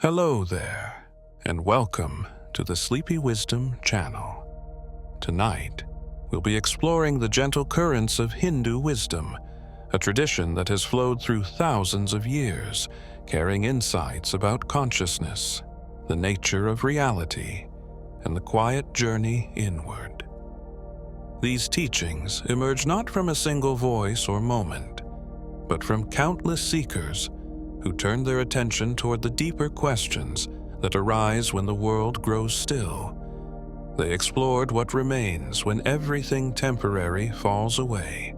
Hello there, and welcome to the Sleepy Wisdom channel. Tonight, we'll be exploring the gentle currents of Hindu wisdom, a tradition that has flowed through thousands of years, carrying insights about consciousness, the nature of reality, and the quiet journey inward. These teachings emerge not from a single voice or moment, but from countless seekers who turned their attention toward the deeper questions that arise when the world grows still. They explored what remains when everything temporary falls away,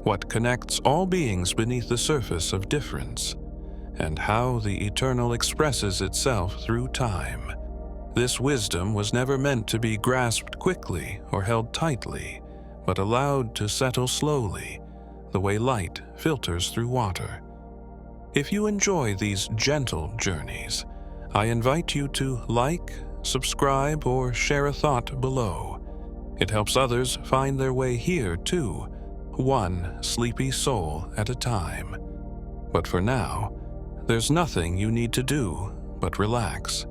what connects all beings beneath the surface of difference, and how the eternal expresses itself through time. This wisdom was never meant to be grasped quickly or held tightly, but allowed to settle slowly, the way light filters through water. If you enjoy these gentle journeys, I invite you to like, subscribe, or share a thought below. It helps others find their way here too, one sleepy soul at a time. But for now, there's nothing you need to do but relax.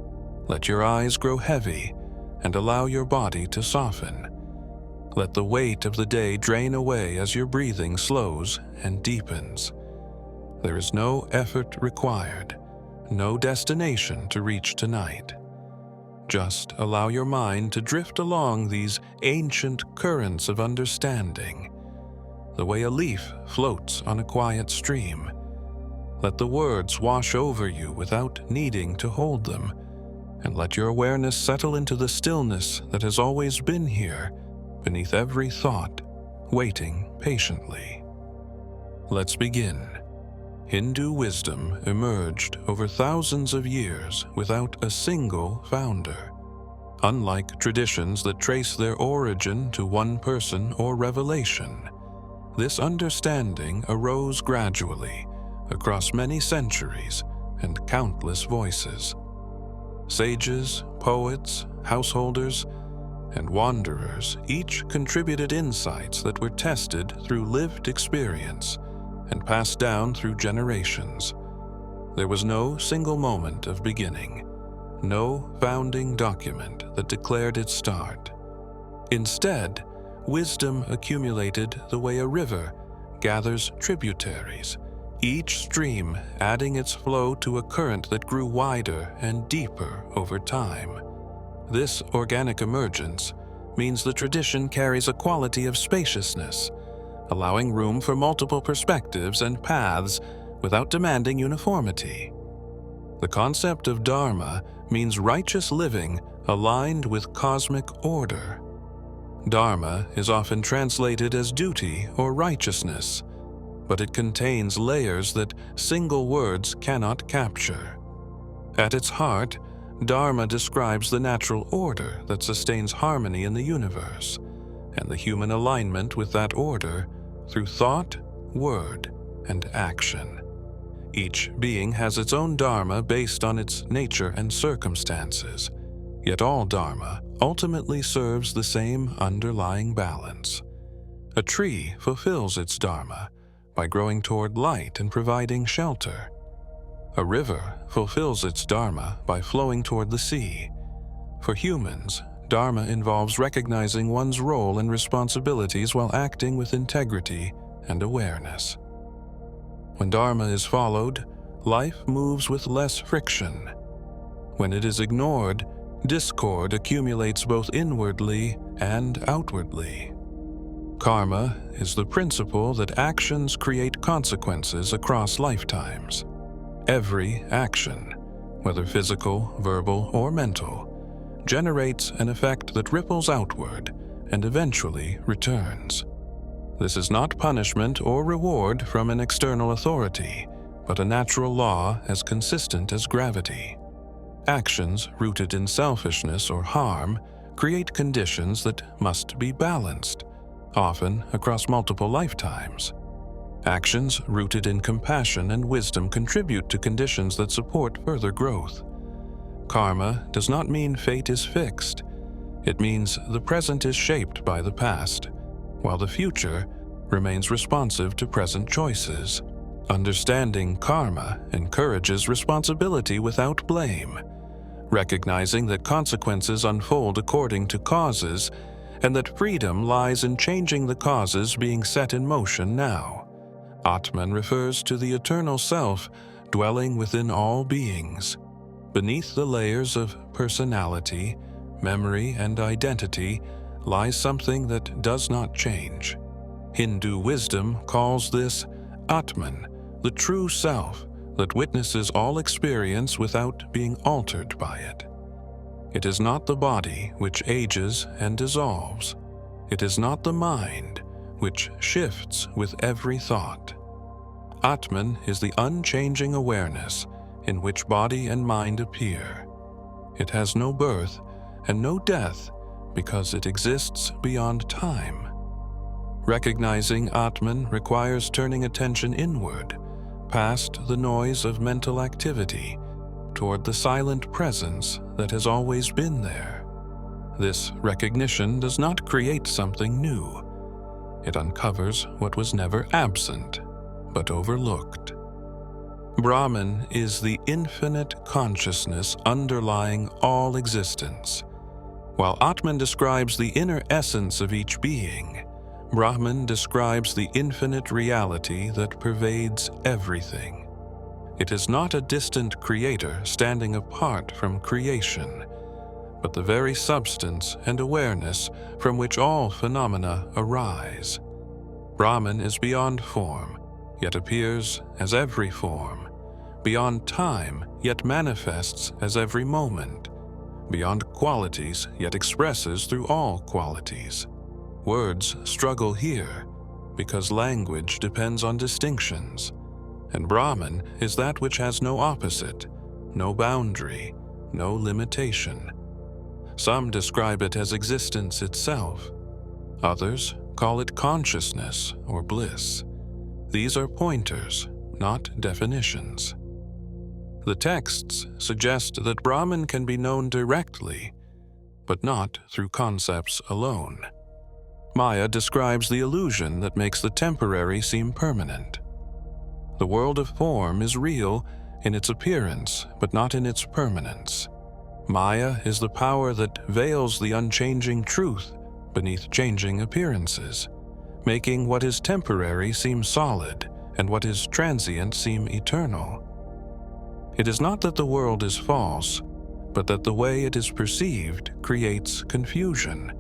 Let your eyes grow heavy and allow your body to soften. Let the weight of the day drain away as your breathing slows and deepens. There is no effort required, no destination to reach tonight. Just allow your mind to drift along these ancient currents of understanding, the way a leaf floats on a quiet stream. Let the words wash over you without needing to hold them, and let your awareness settle into the stillness that has always been here, beneath every thought, waiting patiently. Let's begin. Hindu wisdom emerged over thousands of years without a single founder. Unlike traditions that trace their origin to one person or revelation, this understanding arose gradually across many centuries and countless voices. Sages, poets, householders, and wanderers each contributed insights that were tested through lived experience and passed down through generations. There was no single moment of beginning, no founding document that declared its start. Instead, wisdom accumulated the way a river gathers tributaries, each stream adding its flow to a current that grew wider and deeper over time. This organic emergence means the tradition carries a quality of spaciousness, allowing room for multiple perspectives and paths without demanding uniformity. The concept of dharma means righteous living aligned with cosmic order. Dharma is often translated as duty or righteousness, but it contains layers that single words cannot capture. At its heart, dharma describes the natural order that sustains harmony in the universe, and the human alignment with that order through thought, word, and action. Each being has its own dharma based on its nature and circumstances, yet all dharma ultimately serves the same underlying balance. A tree fulfills its dharma by growing toward light and providing shelter. A river fulfills its dharma by flowing toward the sea. For humans, dharma involves recognizing one's role and responsibilities while acting with integrity and awareness. When dharma is followed, life moves with less friction. When it is ignored, discord accumulates both inwardly and outwardly. Karma is the principle that actions create consequences across lifetimes. Every action, whether physical, verbal, or mental, generates an effect that ripples outward and eventually returns. This is not punishment or reward from an external authority, but a natural law as consistent as gravity. Actions rooted in selfishness or harm create conditions that must be balanced, often across multiple lifetimes. Actions rooted in compassion and wisdom contribute to conditions that support further growth. Karma does not mean fate is fixed. It means the present is shaped by the past, while the future remains responsive to present choices. Understanding karma encourages responsibility without blame, recognizing that consequences unfold according to causes and that freedom lies in changing the causes being set in motion now. Atman refers to the eternal self dwelling within all beings. Beneath the layers of personality, memory, and identity lies something that does not change. Hindu wisdom calls this Atman, the true self that witnesses all experience without being altered by it. It is not the body which ages and dissolves. It is not the mind which shifts with every thought. Atman is the unchanging awareness in which body and mind appear. It has no birth and no death because it exists beyond time. Recognizing Atman requires turning attention inward, past the noise of mental activity, toward the silent presence that has always been there. This recognition does not create something new. It uncovers what was never absent, but overlooked. Brahman is the infinite consciousness underlying all existence. While Atman describes the inner essence of each being, Brahman describes the infinite reality that pervades everything. It is not a distant creator standing apart from creation, but the very substance and awareness from which all phenomena arise. Brahman is beyond form, yet appears as every form, beyond time, yet manifests as every moment, beyond qualities, yet expresses through all qualities. Words struggle here because language depends on distinctions, and Brahman is that which has no opposite, no boundary, no limitation. Some describe it as existence itself. Others call it consciousness or bliss. These are pointers, not definitions. The texts suggest that Brahman can be known directly, but not through concepts alone. Maya describes the illusion that makes the temporary seem permanent. The world of form is real in its appearance, but not in its permanence. Maya is the power that veils the unchanging truth beneath changing appearances, making what is temporary seem solid and what is transient seem eternal. It is not that the world is false, but that the way it is perceived creates confusion.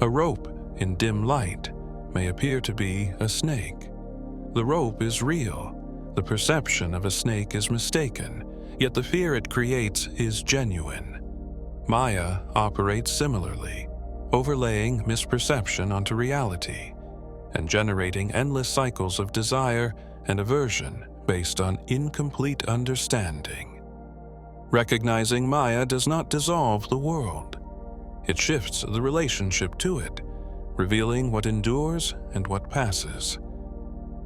A rope in dim light may appear to be a snake. The rope is real. The perception of a snake is mistaken, yet the fear it creates is genuine. Maya operates similarly, overlaying misperception onto reality and generating endless cycles of desire and aversion based on incomplete understanding. Recognizing Maya does not dissolve the world. It shifts the relationship to it, revealing what endures and what passes.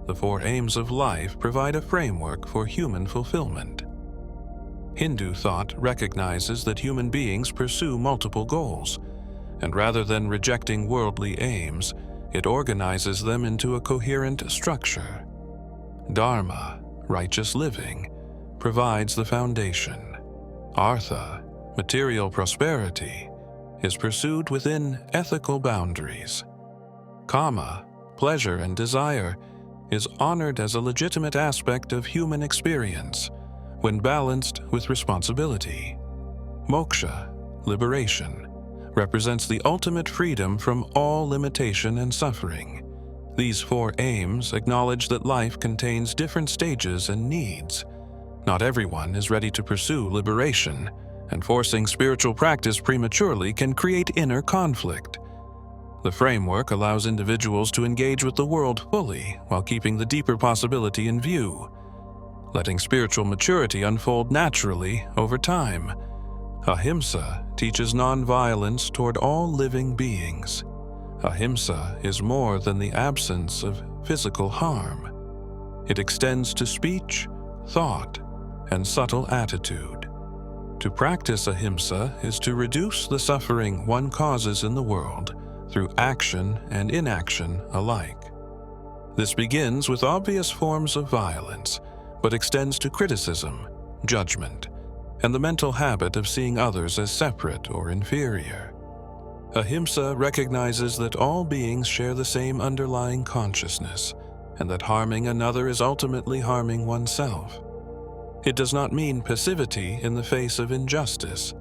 The four aims of life provide a framework for human fulfillment. Hindu thought recognizes that human beings pursue multiple goals, and rather than rejecting worldly aims, it organizes them into a coherent structure. Dharma, righteous living, provides the foundation. Artha, material prosperity, is pursued within ethical boundaries. Kama, pleasure and desire, is honored as a legitimate aspect of human experience when balanced with responsibility. Moksha, liberation, represents the ultimate freedom from all limitation and suffering. These four aims acknowledge that life contains different stages and needs. Not everyone is ready to pursue liberation, and forcing spiritual practice prematurely can create inner conflict. The framework allows individuals to engage with the world fully while keeping the deeper possibility in view, letting spiritual maturity unfold naturally over time. Ahimsa teaches non-violence toward all living beings. Ahimsa is more than the absence of physical harm. It extends to speech, thought, and subtle attitude. To practice ahimsa is to reduce the suffering one causes in the world through action and inaction alike. This begins with obvious forms of violence, but extends to criticism, judgment, and the mental habit of seeing others as separate or inferior. Ahimsa recognizes that all beings share the same underlying consciousness, and that harming another is ultimately harming oneself. It does not mean passivity in the face of injustice.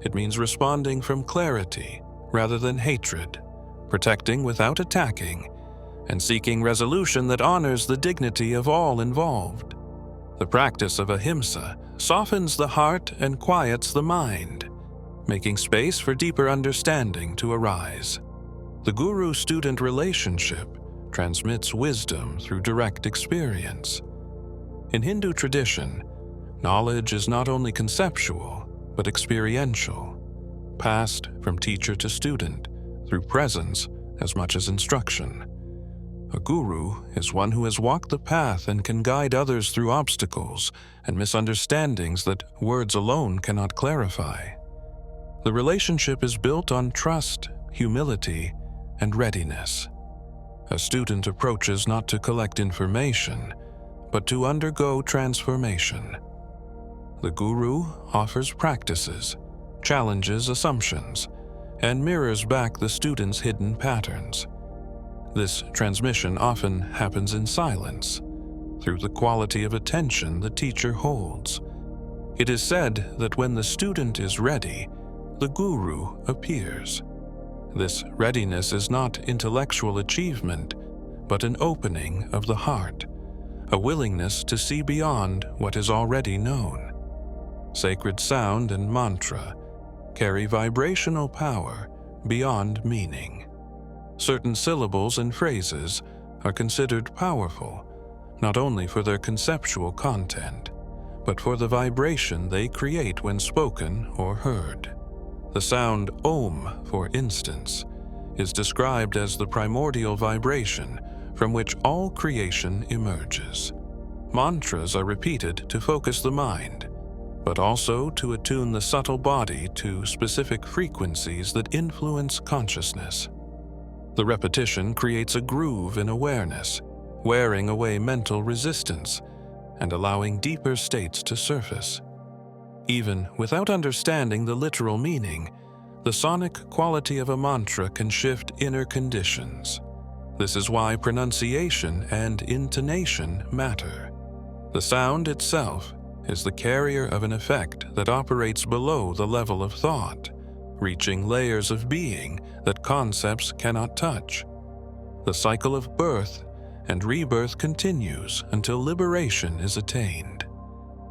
It means responding from clarity rather than hatred, protecting without attacking, and seeking resolution that honors the dignity of all involved. The practice of ahimsa softens the heart and quiets the mind, making space for deeper understanding to arise. The guru-student relationship transmits wisdom through direct experience. In Hindu tradition, knowledge is not only conceptual, but experiential, passed from teacher to student through presence as much as instruction. A guru is one who has walked the path and can guide others through obstacles and misunderstandings that words alone cannot clarify. The relationship is built on trust, humility, and readiness. A student approaches not to collect information, but to undergo transformation. The guru offers practices, challenges assumptions, and mirrors back the student's hidden patterns. This transmission often happens in silence, through the quality of attention the teacher holds. It is said that when the student is ready, the guru appears. This readiness is not intellectual achievement, but an opening of the heart, a willingness to see beyond what is already known. Sacred sound and mantra carry vibrational power beyond meaning. Certain syllables and phrases are considered powerful, not only for their conceptual content, but for the vibration they create when spoken or heard. The sound Om, for instance, is described as the primordial vibration from which all creation emerges. Mantras are repeated to focus the mind, but also to attune the subtle body to specific frequencies that influence consciousness. The repetition creates a groove in awareness, wearing away mental resistance and allowing deeper states to surface. Even without understanding the literal meaning, the sonic quality of a mantra can shift inner conditions. This is why pronunciation and intonation matter. The sound itself is the carrier of an effect that operates below the level of thought, reaching layers of being that concepts cannot touch. The cycle of birth and rebirth continues until liberation is attained.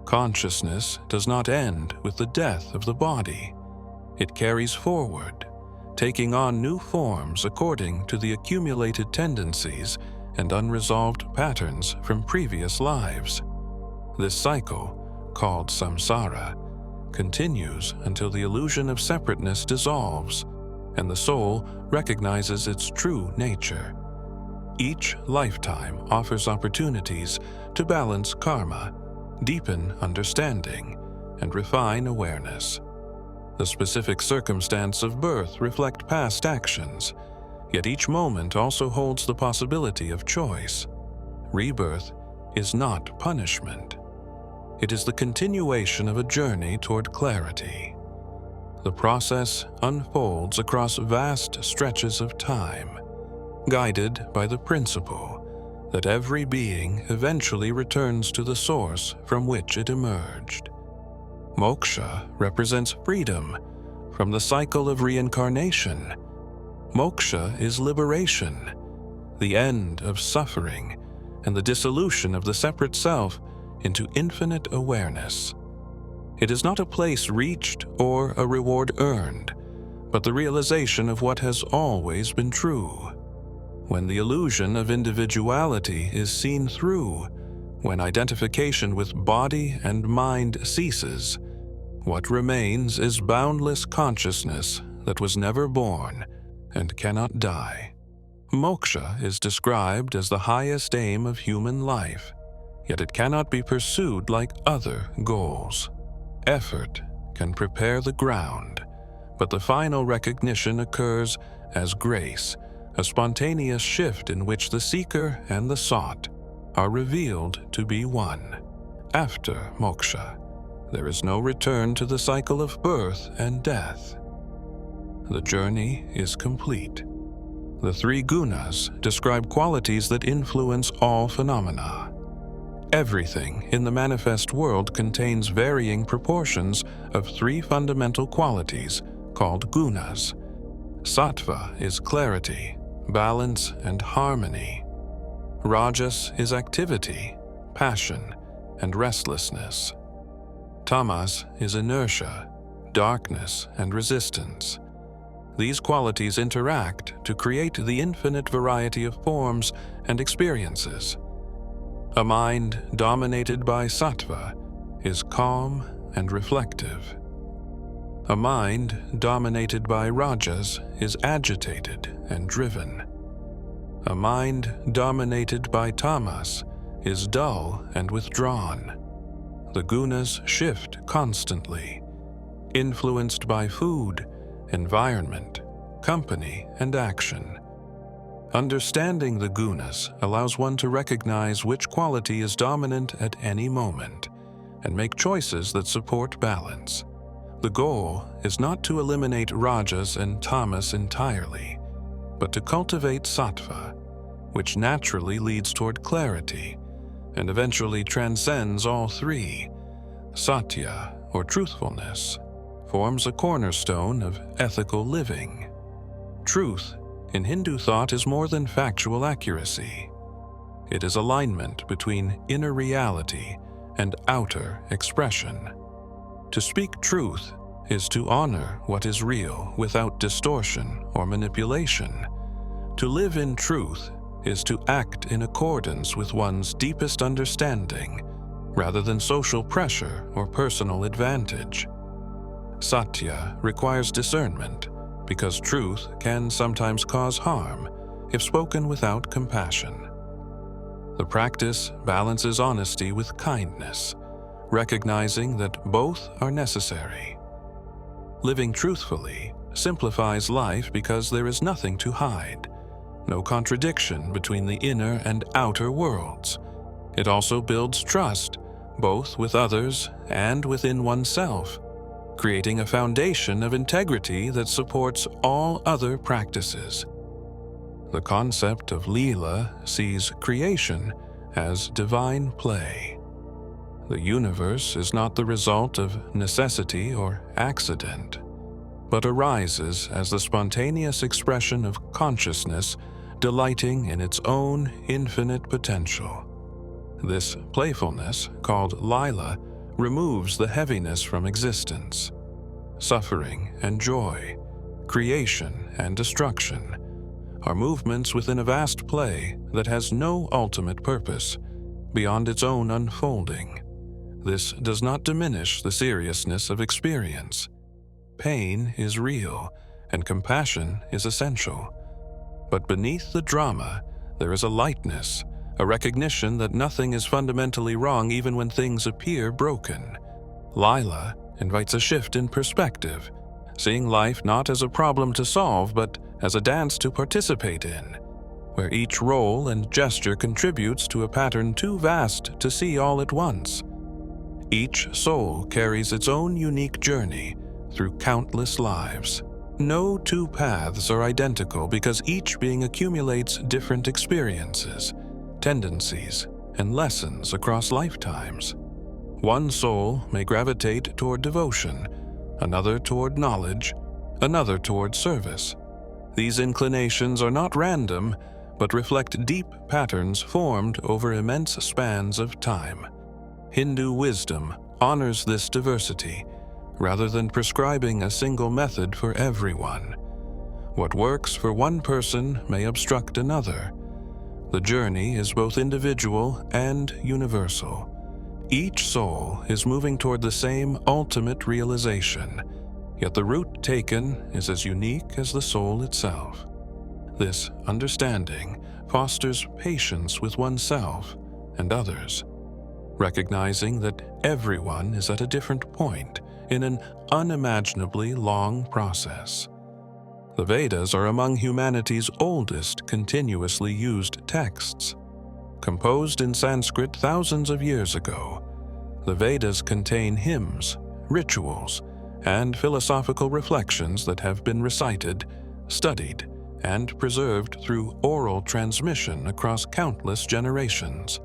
Consciousness does not end with the death of the body. It carries forward, taking on new forms according to the accumulated tendencies and unresolved patterns from previous lives. This cycle, called samsara, continues until the illusion of separateness dissolves and the soul recognizes its true nature. Each lifetime offers opportunities to balance karma, deepen understanding, and refine awareness. The specific circumstance of birth reflects past actions, yet each moment also holds the possibility of choice. Rebirth is not punishment. It is the continuation of a journey toward clarity. The process unfolds across vast stretches of time, guided by the principle that every being eventually returns to the source from which it emerged. Moksha represents freedom from the cycle of reincarnation. Moksha is liberation, the end of suffering, and the dissolution of the separate self into infinite awareness. It is not a place reached or a reward earned, but the realization of what has always been true. When the illusion of individuality is seen through, when identification with body and mind ceases, what remains is boundless consciousness that was never born and cannot die. Moksha is described as the highest aim of human life, yet it cannot be pursued like other goals. Effort can prepare the ground, but the final recognition occurs as grace, a spontaneous shift in which the seeker and the sought are revealed to be one. After moksha, there is no return to the cycle of birth and death. The journey is complete. The three gunas describe qualities that influence all phenomena. Everything in the manifest world contains varying proportions of three fundamental qualities called gunas. Sattva is clarity, balance, and harmony. Rajas is activity, passion, and restlessness. Tamas is inertia, darkness, and resistance. These qualities interact to create the infinite variety of forms and experiences. A mind dominated by sattva is calm and reflective. A mind dominated by rajas is agitated and driven. A mind dominated by tamas is dull and withdrawn. The gunas shift constantly, influenced by food, environment, company, and action. Understanding the gunas allows one to recognize which quality is dominant at any moment and make choices that support balance. The goal is not to eliminate rajas and tamas entirely, but to cultivate sattva, which naturally leads toward clarity and eventually transcends all three. Satya, or truthfulness, forms a cornerstone of ethical living. Truth in Hindu thought is more than factual accuracy. It is alignment between inner reality and outer expression. To speak truth is to honor what is real without distortion or manipulation. To live in truth is to act in accordance with one's deepest understanding, rather than social pressure or personal advantage. Satya requires discernment, because truth can sometimes cause harm if spoken without compassion. The practice balances honesty with kindness, recognizing that both are necessary. Living truthfully simplifies life because there is nothing to hide, no contradiction between the inner and outer worlds. It also builds trust, both with others and within oneself, creating a foundation of integrity that supports all other practices. The concept of Leela sees creation as divine play. The universe is not the result of necessity or accident, but arises as the spontaneous expression of consciousness delighting in its own infinite potential. This playfulness, called Lila, removes the heaviness from existence. Suffering and joy, creation and destruction, are movements within a vast play that has no ultimate purpose beyond its own unfolding. This does not diminish the seriousness of experience. Pain is real, and compassion is essential. But beneath the drama, there is a lightness, a recognition that nothing is fundamentally wrong even when things appear broken. Lila invites a shift in perspective, seeing life not as a problem to solve, but as a dance to participate in, where each role and gesture contributes to a pattern too vast to see all at once. Each soul carries its own unique journey through countless lives. No two paths are identical because each being accumulates different experiences, tendencies, and lessons across lifetimes. One soul may gravitate toward devotion, another toward knowledge, another toward service. These inclinations are not random, but reflect deep patterns formed over immense spans of time. Hindu wisdom honors this diversity, rather than prescribing a single method for everyone. What works for one person may obstruct another. The journey is both individual and universal. Each soul is moving toward the same ultimate realization, yet the route taken is as unique as the soul itself. This understanding fosters patience with oneself and others, recognizing that everyone is at a different point in an unimaginably long process. The Vedas are among humanity's oldest continuously used texts. Composed in Sanskrit thousands of years ago, the Vedas contain hymns, rituals, and philosophical reflections that have been recited, studied, and preserved through oral transmission across countless generations.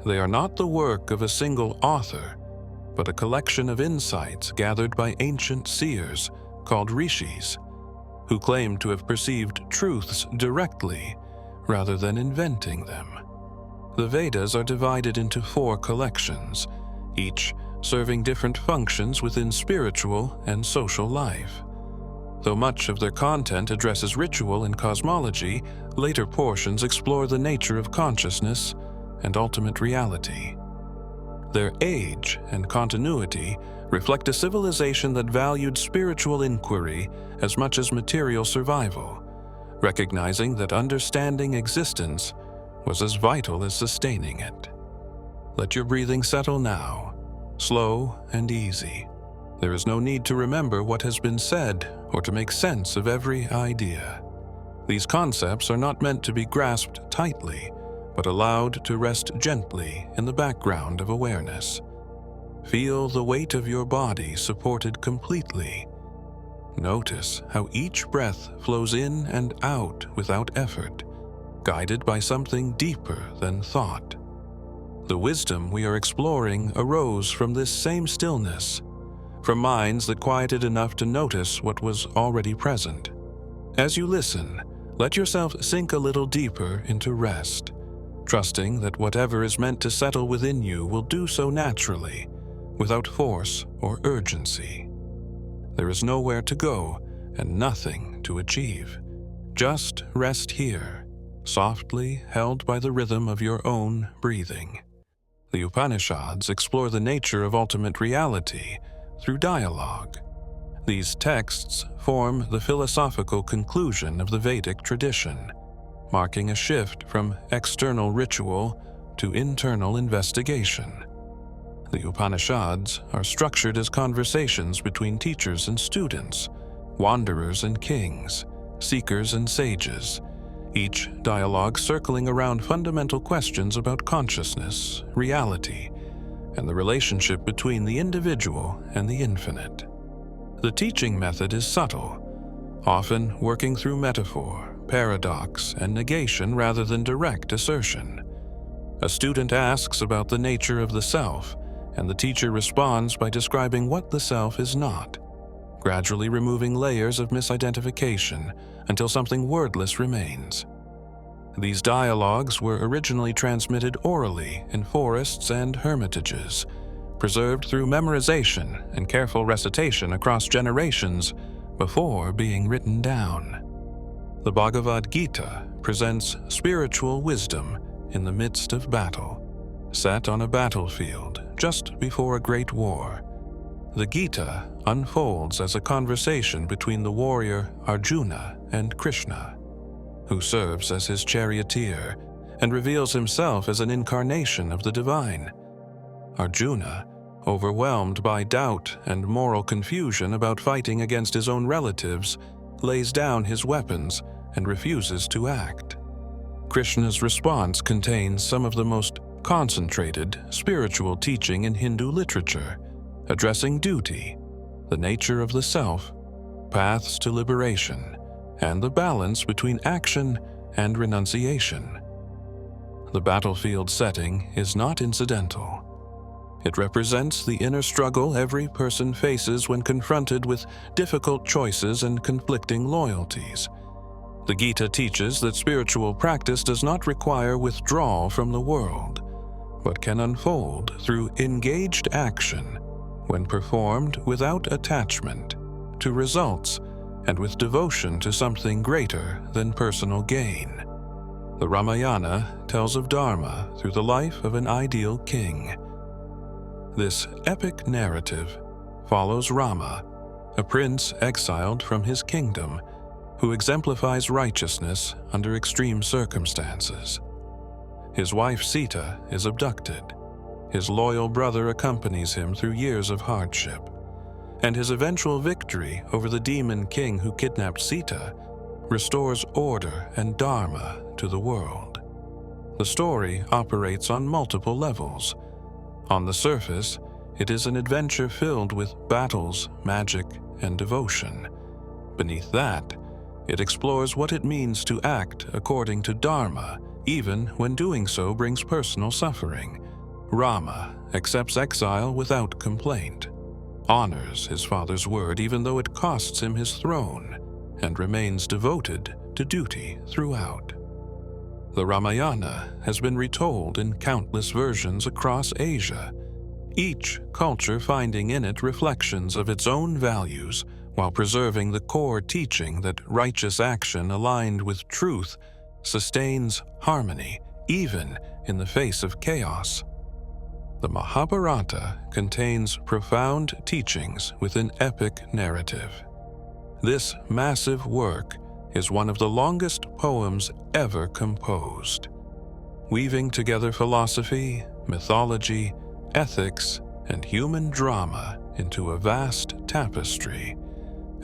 They are not the work of a single author, but a collection of insights gathered by ancient seers called rishis, who claim to have perceived truths directly rather than inventing them. The Vedas are divided into 4 collections, each serving different functions within spiritual and social life. Though much of their content addresses ritual and cosmology, later portions explore the nature of consciousness and ultimate reality. Their age and continuity reflect a civilization that valued spiritual inquiry as much as material survival, recognizing that understanding existence was as vital as sustaining it. Let your breathing settle now, slow and easy. There is no need to remember what has been said or to make sense of every idea. These concepts are not meant to be grasped tightly, but allowed to rest gently in the background of awareness. Feel the weight of your body supported completely. Notice how each breath flows in and out without effort, guided by something deeper than thought. The wisdom we are exploring arose from this same stillness, from minds that quieted enough to notice what was already present. As you listen, let yourself sink a little deeper into rest, trusting that whatever is meant to settle within you will do so naturally, without force or urgency. There is nowhere to go and nothing to achieve. Just rest here, softly held by the rhythm of your own breathing. The Upanishads explore the nature of ultimate reality through dialogue. These texts form the philosophical conclusion of the Vedic tradition, marking a shift from external ritual to internal investigation. The Upanishads are structured as conversations between teachers and students, wanderers and kings, seekers and sages, each dialogue circling around fundamental questions about consciousness, reality, and the relationship between the individual and the infinite. The teaching method is subtle, often working through metaphor, paradox, and negation rather than direct assertion. A student asks about the nature of the self, and the teacher responds by describing what the self is not, gradually removing layers of misidentification until something wordless remains. These dialogues were originally transmitted orally in forests and hermitages, preserved through memorization and careful recitation across generations before being written down. The Bhagavad Gita presents spiritual wisdom in the midst of battle, set on a battlefield just before a great war. The Gita unfolds as a conversation between the warrior Arjuna and Krishna, who serves as his charioteer and reveals himself as an incarnation of the divine. Arjuna, overwhelmed by doubt and moral confusion about fighting against his own relatives, lays down his weapons and refuses to act. Krishna's response contains some of the most concentrated spiritual teaching in Hindu literature, addressing duty, the nature of the self, paths to liberation, and the balance between action and renunciation. The battlefield setting is not incidental. It represents the inner struggle every person faces when confronted with difficult choices and conflicting loyalties. The Gita teaches that spiritual practice does not require withdrawal from the world, but can unfold through engaged action when performed without attachment to results and with devotion to something greater than personal gain. The Ramayana tells of Dharma through the life of an ideal king. This epic narrative follows Rama, a prince exiled from his kingdom, who exemplifies righteousness under extreme circumstances. His wife Sita is abducted. His loyal brother accompanies him through years of hardship, and his eventual victory over the demon king who kidnapped Sita restores order and dharma to the world. The story operates on multiple levels. On the surface, it is an adventure filled with battles, magic, and devotion. Beneath that, it explores what it means to act according to dharma, even when doing so brings personal suffering. Rama accepts exile without complaint, honors his father's word even though it costs him his throne, and remains devoted to duty throughout. The Ramayana has been retold in countless versions across Asia, each culture finding in it reflections of its own values while preserving the core teaching that righteous action aligned with truth sustains harmony even in the face of chaos. The Mahabharata contains profound teachings with an epic narrative. This massive work is one of the longest poems ever composed, weaving together philosophy, mythology, ethics, and human drama into a vast tapestry.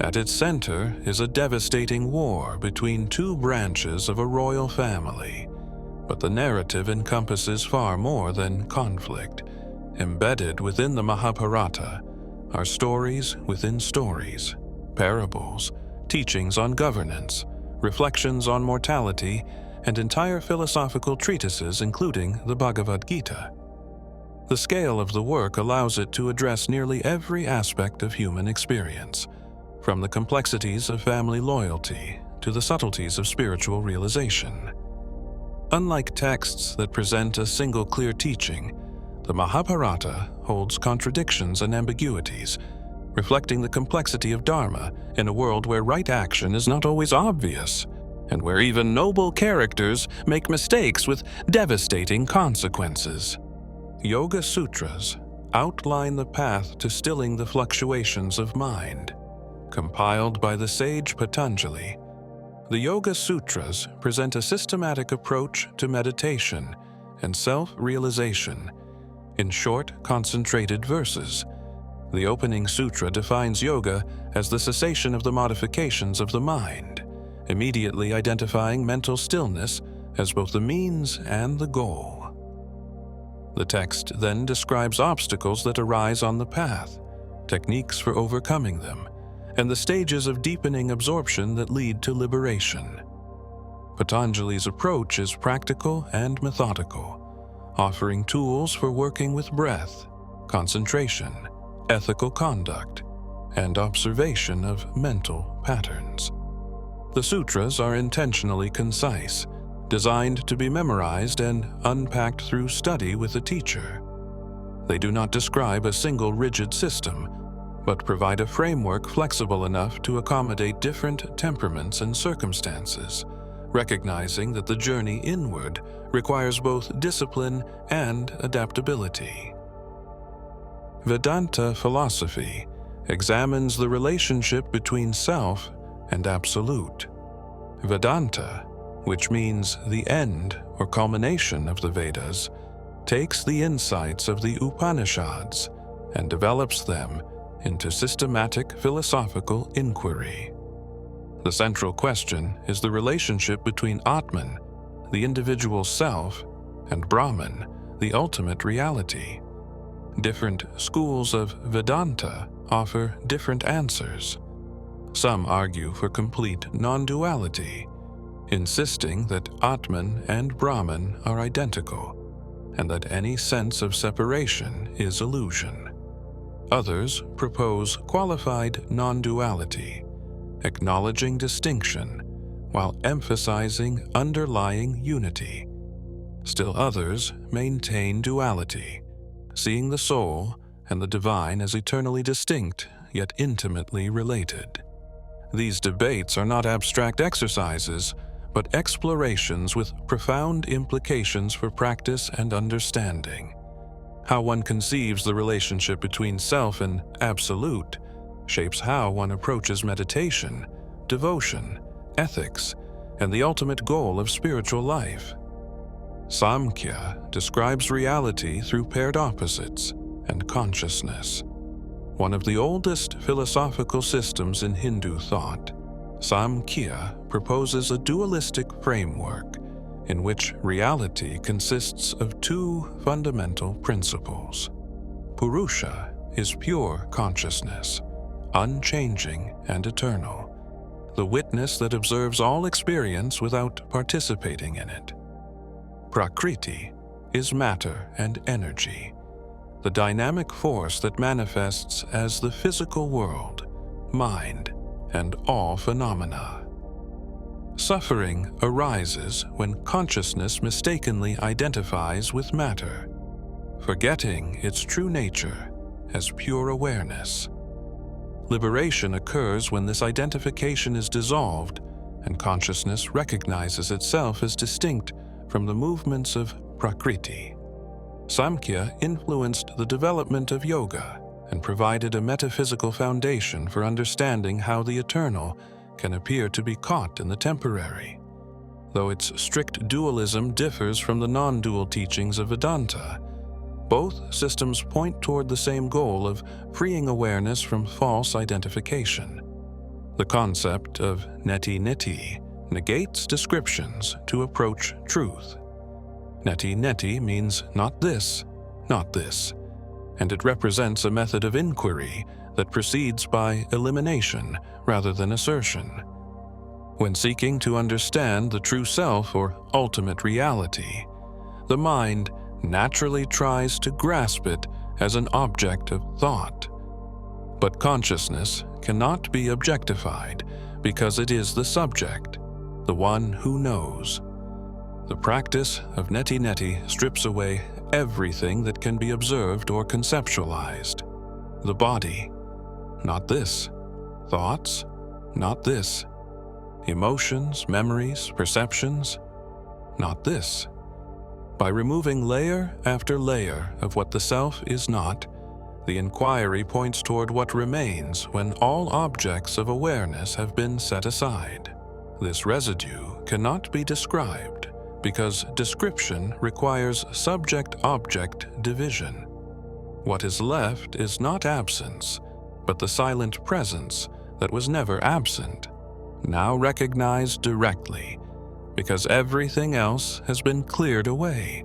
At its center is a devastating war between two branches of a royal family, but the narrative encompasses far more than conflict. Embedded within the Mahabharata are stories within stories, parables, teachings on governance, reflections on mortality, and entire philosophical treatises including the Bhagavad Gita. The scale of the work allows it to address nearly every aspect of human experience, from the complexities of family loyalty to the subtleties of spiritual realization. Unlike texts that present a single clear teaching, the Mahabharata holds contradictions and ambiguities, reflecting the complexity of dharma in a world where right action is not always obvious, and where even noble characters make mistakes with devastating consequences. Yoga Sutras outline the path to stilling the fluctuations of mind. Compiled by the sage Patanjali, the Yoga Sutras present a systematic approach to meditation and self-realization in short, concentrated verses. The opening sutra defines yoga as the cessation of the modifications of the mind, immediately identifying mental stillness as both the means and the goal. The text then describes obstacles that arise on the path, techniques for overcoming them, and the stages of deepening absorption that lead to liberation. Patanjali's approach is practical and methodical, offering tools for working with breath, concentration, ethical conduct, and observation of mental patterns. The sutras are intentionally concise, designed to be memorized and unpacked through study with a teacher. They do not describe a single rigid system, but provide a framework flexible enough to accommodate different temperaments and circumstances, recognizing that the journey inward requires both discipline and adaptability. Vedanta philosophy examines the relationship between self and absolute. Vedanta, which means the end or culmination of the Vedas, takes the insights of the Upanishads and develops them into systematic philosophical inquiry. The central question is the relationship between Atman, the individual self, and Brahman, the ultimate reality. Different schools of Vedanta offer different answers. Some argue for complete non-duality, insisting that Atman and Brahman are identical, and that any sense of separation is illusion. Others propose qualified non-duality, acknowledging distinction while emphasizing underlying unity. Still others maintain duality, seeing the soul and the divine as eternally distinct yet intimately related. These debates are not abstract exercises, but explorations with profound implications for practice and understanding. How one conceives the relationship between self and absolute shapes how one approaches meditation, devotion, ethics, and the ultimate goal of spiritual life. Samkhya describes reality through paired opposites and consciousness, one of the oldest philosophical systems in Hindu thought, Samkhya proposes a dualistic framework in which reality consists of two fundamental principles. Purusha is pure consciousness, unchanging and eternal, the witness that observes all experience without participating in it. Prakriti is matter and energy, the dynamic force that manifests as the physical world, mind, and all phenomena. Suffering arises when consciousness mistakenly identifies with matter, forgetting its true nature as pure awareness. Liberation occurs when this identification is dissolved and consciousness recognizes itself as distinct from the movements of Prakriti. Samkhya influenced the development of yoga and provided a metaphysical foundation for understanding how the eternal can appear to be caught in the temporary. Though its strict dualism differs from the non-dual teachings of Vedanta, both systems point toward the same goal of freeing awareness from false identification. The concept of neti-neti negates descriptions to approach truth. Neti-neti means not this, and it represents a method of inquiry that proceeds by elimination rather than assertion. When seeking to understand the true self or ultimate reality, the mind naturally tries to grasp it as an object of thought. But consciousness cannot be objectified because it is the subject, the one who knows. The practice of neti-neti strips away everything that can be observed or conceptualized. The body, not this. Thoughts, not this. Emotions, memories, perceptions, not this. By removing layer after layer of what the self is not, the inquiry points toward what remains when all objects of awareness have been set aside. This residue cannot be described because description requires subject-object division. What is left is not absence, but the silent presence that was never absent, now recognized directly, because everything else has been cleared away.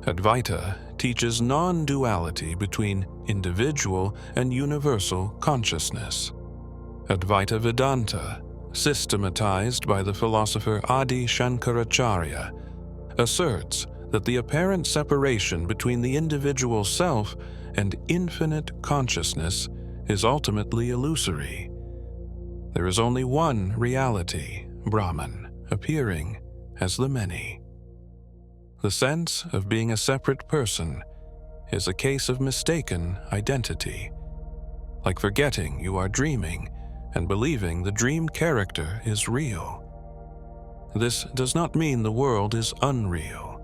Advaita teaches non-duality between individual and universal consciousness. Advaita Vedanta, systematized by the philosopher Adi Shankaracharya, asserts that the apparent separation between the individual self and infinite consciousness is ultimately illusory. There is only one reality, Brahman, appearing as the many. The sense of being a separate person is a case of mistaken identity, like forgetting you are dreaming and believing the dream character is real. This does not mean the world is unreal,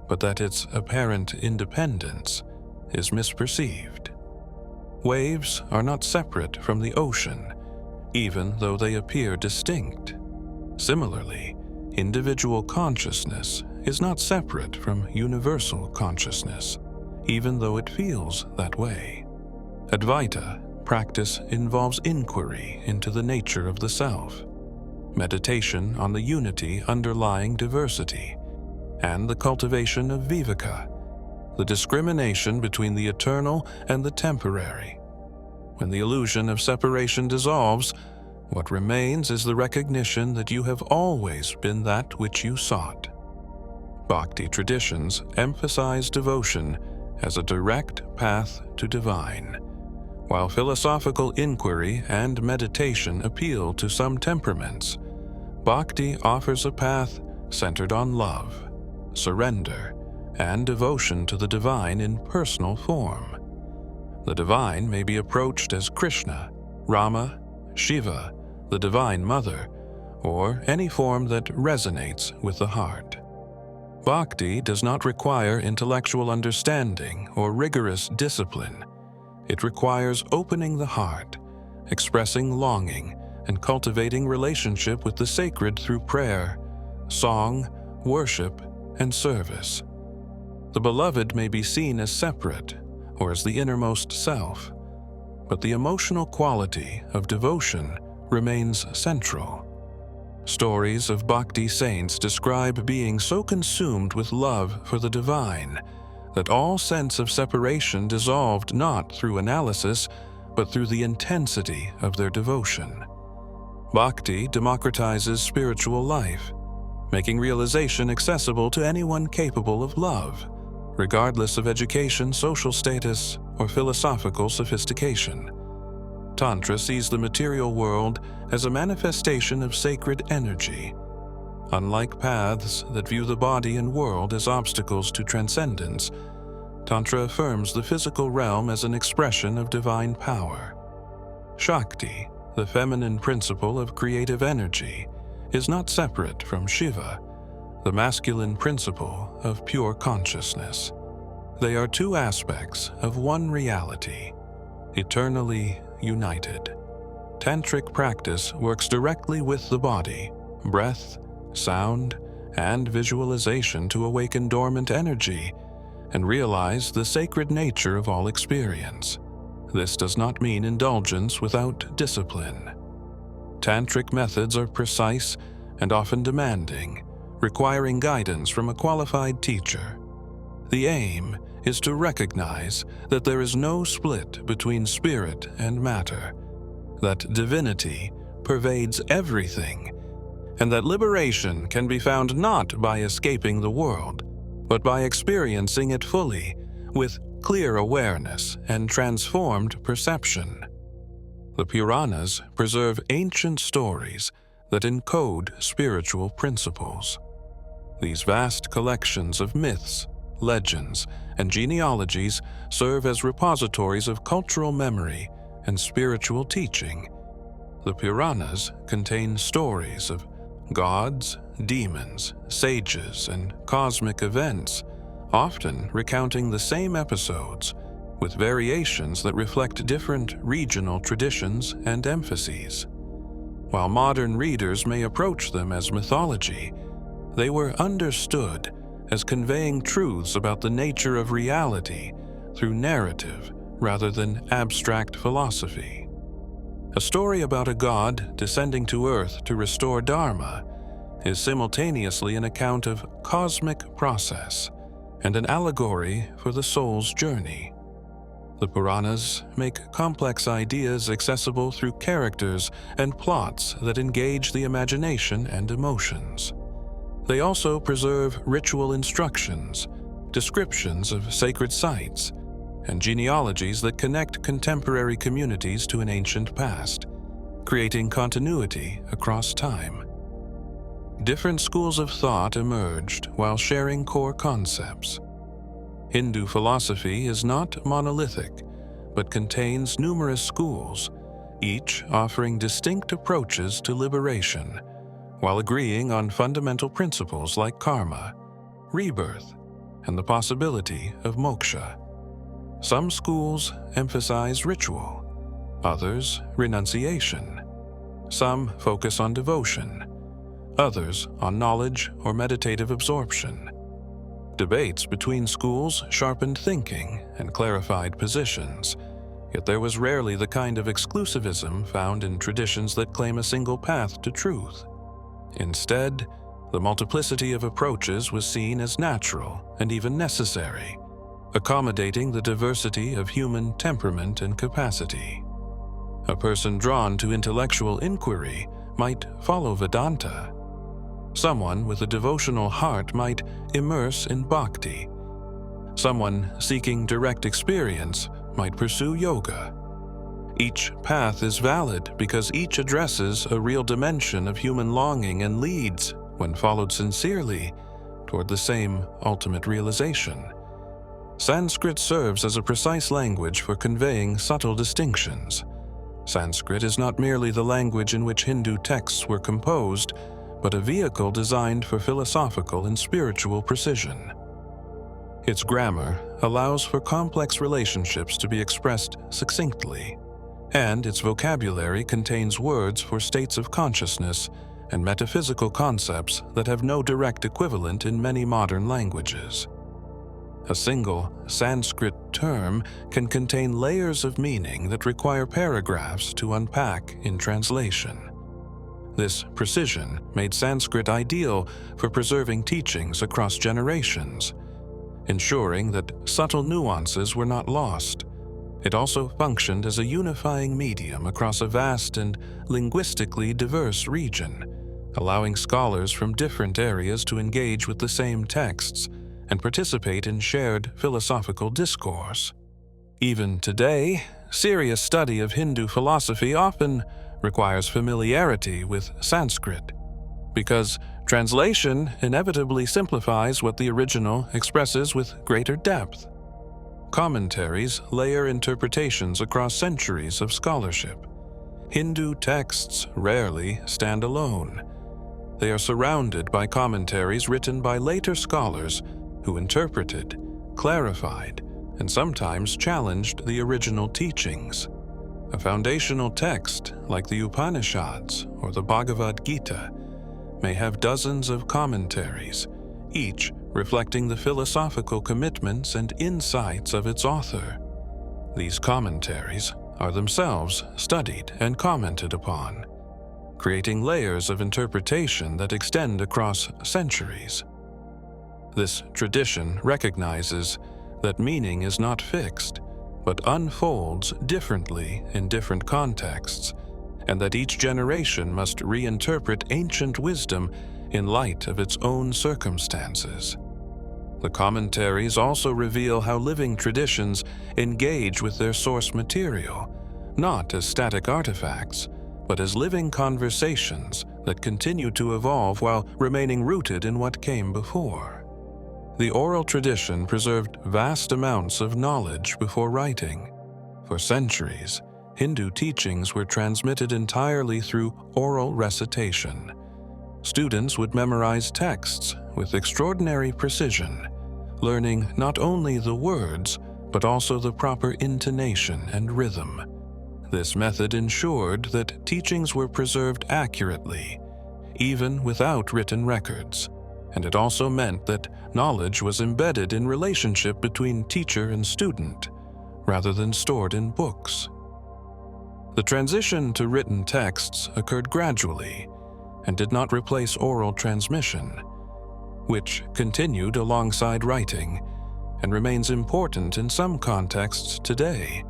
but that its apparent independence is misperceived. Waves are not separate from the ocean, even though they appear distinct. Similarly, individual consciousness is not separate from universal consciousness, even though it feels that way. Advaita practice involves inquiry into the nature of the self, meditation on the unity underlying diversity, and the cultivation of viveka, the discrimination between the eternal and the temporary. When the illusion of separation dissolves, what remains is the recognition that you have always been that which you sought. Bhakti traditions emphasize devotion as a direct path to divine, while philosophical inquiry and meditation appeal to some temperaments. Bhakti offers a path centered on love, surrender, and devotion to the divine in personal form. The divine may be approached as Krishna, Rama, Shiva, the Divine Mother, or any form that resonates with the heart. Bhakti does not require intellectual understanding or rigorous discipline. It requires opening the heart, expressing longing, and cultivating relationship with the sacred through prayer, song, worship, and service. The beloved may be seen as separate or as the innermost self, but the emotional quality of devotion remains central. Stories of bhakti saints describe being so consumed with love for the divine that all sense of separation dissolved not through analysis, but through the intensity of their devotion. Bhakti democratizes spiritual life, making realization accessible to anyone capable of love, regardless of education, social status, or philosophical sophistication. Tantra sees the material world as a manifestation of sacred energy. Unlike paths that view the body and world as obstacles to transcendence, Tantra affirms the physical realm as an expression of divine power. Shakti, the feminine principle of creative energy, is not separate from Shiva, the masculine principle of pure consciousness. They are two aspects of one reality, eternally united. Tantric practice works directly with the body, breath, sound, and visualization to awaken dormant energy and realize the sacred nature of all experience. This does not mean indulgence without discipline. Tantric methods are precise and often demanding, requiring guidance from a qualified teacher. The aim is to recognize that there is no split between spirit and matter, that divinity pervades everything, and that liberation can be found not by escaping the world, but by experiencing it fully, with clear awareness and transformed perception. The Puranas preserve ancient stories that encode spiritual principles. These vast collections of myths, legends, and genealogies serve as repositories of cultural memory and spiritual teaching. The Puranas contain stories of gods, demons, sages, and cosmic events, often recounting the same episodes, with variations that reflect different regional traditions and emphases. While modern readers may approach them as mythology, they were understood as conveying truths about the nature of reality through narrative rather than abstract philosophy. A story about a god descending to earth to restore Dharma is simultaneously an account of cosmic process and an allegory for the soul's journey. The Puranas make complex ideas accessible through characters and plots that engage the imagination and emotions. They also preserve ritual instructions, descriptions of sacred sites, and genealogies that connect contemporary communities to an ancient past, creating continuity across time. Different schools of thought emerged while sharing core concepts. Hindu philosophy is not monolithic, but contains numerous schools, each offering distinct approaches to liberation, while agreeing on fundamental principles like karma, rebirth, and the possibility of moksha. Some schools emphasize ritual, others renunciation. Some focus on devotion, others on knowledge or meditative absorption. Debates between schools sharpened thinking and clarified positions, yet there was rarely the kind of exclusivism found in traditions that claim a single path to truth. Instead, the multiplicity of approaches was seen as natural and even necessary, accommodating the diversity of human temperament and capacity. A person drawn to intellectual inquiry might follow Vedanta. Someone with a devotional heart might immerse in bhakti. Someone seeking direct experience might pursue yoga. Each path is valid because each addresses a real dimension of human longing and leads, when followed sincerely, toward the same ultimate realization. Sanskrit serves as a precise language for conveying subtle distinctions. Sanskrit is not merely the language in which Hindu texts were composed, but a vehicle designed for philosophical and spiritual precision. Its grammar allows for complex relationships to be expressed succinctly, and its vocabulary contains words for states of consciousness and metaphysical concepts that have no direct equivalent in many modern languages. A single Sanskrit term can contain layers of meaning that require paragraphs to unpack in translation. This precision made Sanskrit ideal for preserving teachings across generations, ensuring that subtle nuances were not lost. It also functioned as a unifying medium across a vast and linguistically diverse region, allowing scholars from different areas to engage with the same texts and participate in shared philosophical discourse. Even today, serious study of Hindu philosophy often requires familiarity with Sanskrit, because translation inevitably simplifies what the original expresses with greater depth. Commentaries layer interpretations across centuries of scholarship. Hindu texts rarely stand alone. They are surrounded by commentaries written by later scholars who interpreted, clarified, and sometimes challenged the original teachings. A foundational text, like the Upanishads or the Bhagavad Gita, may have dozens of commentaries, each reflecting the philosophical commitments and insights of its author. These commentaries are themselves studied and commented upon, creating layers of interpretation that extend across centuries. This tradition recognizes that meaning is not fixed, but unfolds differently in different contexts, and that each generation must reinterpret ancient wisdom in light of its own circumstances. The commentaries also reveal how living traditions engage with their source material, not as static artifacts, but as living conversations that continue to evolve while remaining rooted in what came before. The oral tradition preserved vast amounts of knowledge before writing. For centuries, Hindu teachings were transmitted entirely through oral recitation. Students would memorize texts with extraordinary precision, learning not only the words, but also the proper intonation and rhythm. This method ensured that teachings were preserved accurately, even without written records, and it also meant that knowledge was embedded in relationship between teacher and student, rather than stored in books. The transition to written texts occurred gradually, and did not replace oral transmission, which continued alongside writing and remains important in some contexts today.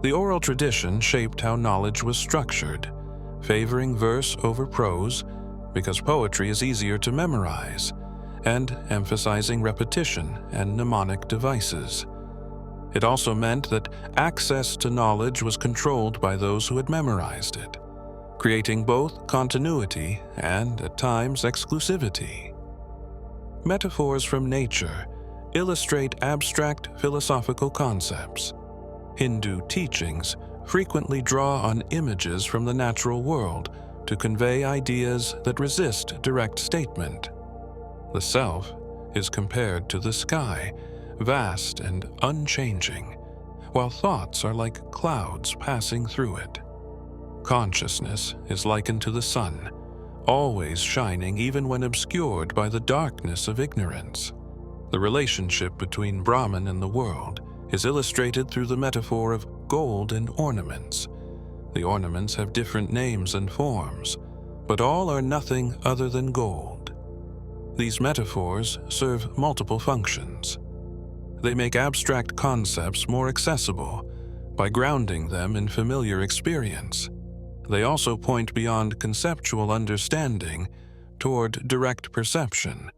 The oral tradition shaped how knowledge was structured, favoring verse over prose because poetry is easier to memorize, and emphasizing repetition and mnemonic devices. It also meant that access to knowledge was controlled by those who had memorized it, creating both continuity and, at times, exclusivity. Metaphors from nature illustrate abstract philosophical concepts. Hindu teachings frequently draw on images from the natural world to convey ideas that resist direct statement. The self is compared to the sky, vast and unchanging, while thoughts are like clouds passing through it. Consciousness is likened to the sun, always shining even when obscured by the darkness of ignorance. The relationship between Brahman and the world is illustrated through the metaphor of gold and ornaments. The ornaments have different names and forms, but all are nothing other than gold. These metaphors serve multiple functions. They make abstract concepts more accessible by grounding them in familiar experience. They also point beyond conceptual understanding toward direct perception,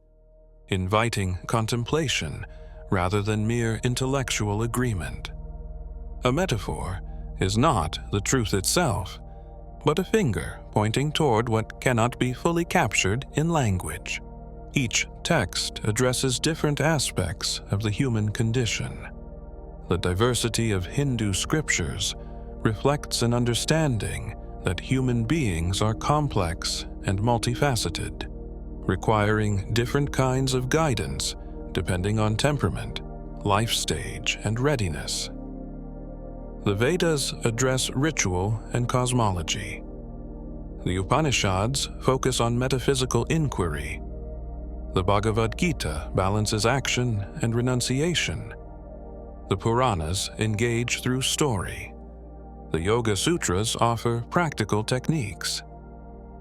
inviting contemplation rather than mere intellectual agreement. A metaphor is not the truth itself, but a finger pointing toward what cannot be fully captured in language. Each text addresses different aspects of the human condition. The diversity of Hindu scriptures reflects an understanding that human beings are complex and multifaceted, requiring different kinds of guidance depending on temperament, life stage, and readiness. The Vedas address ritual and cosmology. The Upanishads focus on metaphysical inquiry. The Bhagavad Gita balances action and renunciation. The Puranas engage through story. The Yoga Sutras offer practical techniques.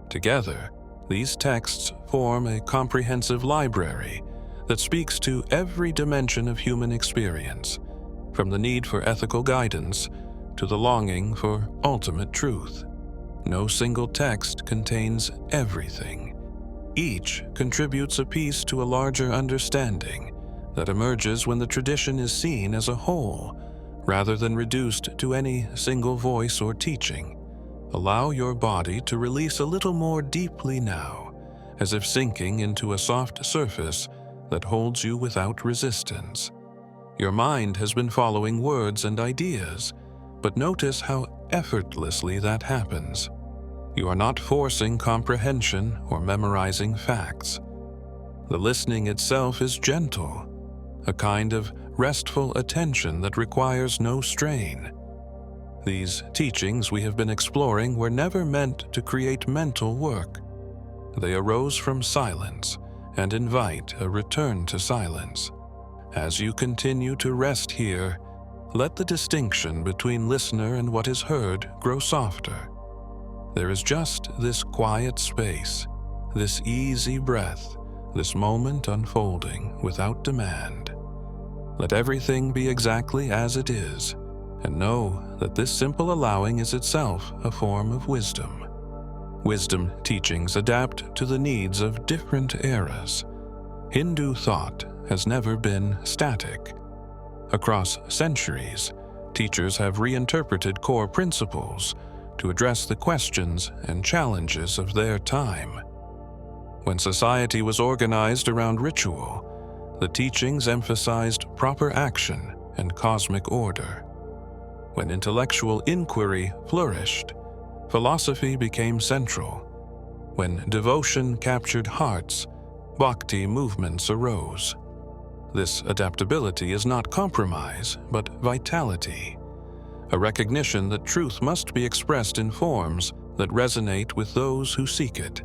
Together, these texts form a comprehensive library that speaks to every dimension of human experience, from the need for ethical guidance to the longing for ultimate truth. No single text contains everything. Each contributes a piece to a larger understanding that emerges when the tradition is seen as a whole, rather than reduced to any single voice or teaching. Allow your body to release a little more deeply now, as if sinking into a soft surface that holds you without resistance. Your mind has been following words and ideas, but notice how effortlessly that happens. You are not forcing comprehension or memorizing facts. The listening itself is gentle, a kind of restful attention that requires no strain. These teachings we have been exploring were never meant to create mental work. They arose from silence and invite a return to silence. As you continue to rest here, let the distinction between listener and what is heard grow softer. There is just this quiet space, this easy breath, this moment unfolding without demand. Let everything be exactly as it is, and know that this simple allowing is itself a form of wisdom. Wisdom teachings adapt to the needs of different eras. Hindu thought has never been static. Across centuries, teachers have reinterpreted core principles to address the questions and challenges of their time. When society was organized around ritual, the teachings emphasized proper action and cosmic order. When intellectual inquiry flourished, philosophy became central. When devotion captured hearts, bhakti movements arose. This adaptability is not compromise, but vitality, a recognition that truth must be expressed in forms that resonate with those who seek it.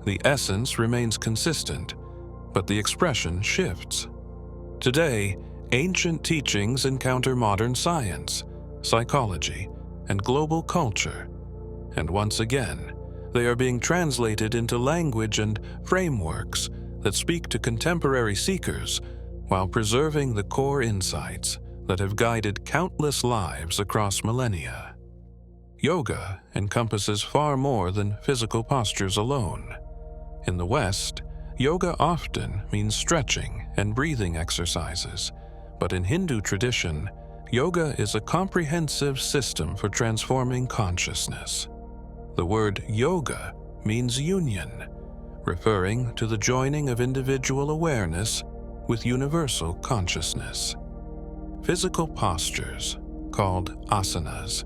The essence remains consistent, but the expression shifts. Today, ancient teachings encounter modern science, psychology, and global culture, and once again, they are being translated into language and frameworks that speak to contemporary seekers while preserving the core insights that have guided countless lives across millennia. Yoga encompasses far more than physical postures alone. In the West, yoga often means stretching and breathing exercises, but in Hindu tradition, yoga is a comprehensive system for transforming consciousness. The word yoga means union, referring to the joining of individual awareness with universal consciousness. Physical postures, called asanas,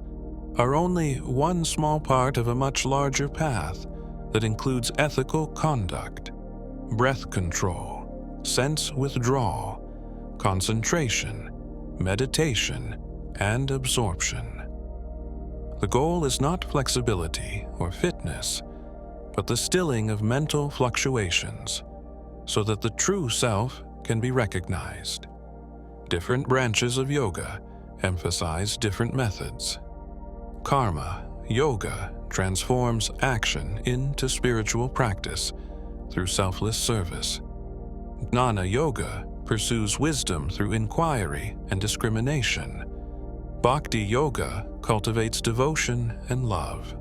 are only one small part of a much larger path that includes ethical conduct, breath control, sense withdrawal, concentration, meditation, and absorption. The goal is not flexibility or fitness, but the stilling of mental fluctuations so that the true self can be recognized. Different branches of yoga emphasize different methods. Karma yoga transforms action into spiritual practice through selfless service. Jnana yoga pursues wisdom through inquiry and discrimination. Bhakti yoga cultivates devotion and love.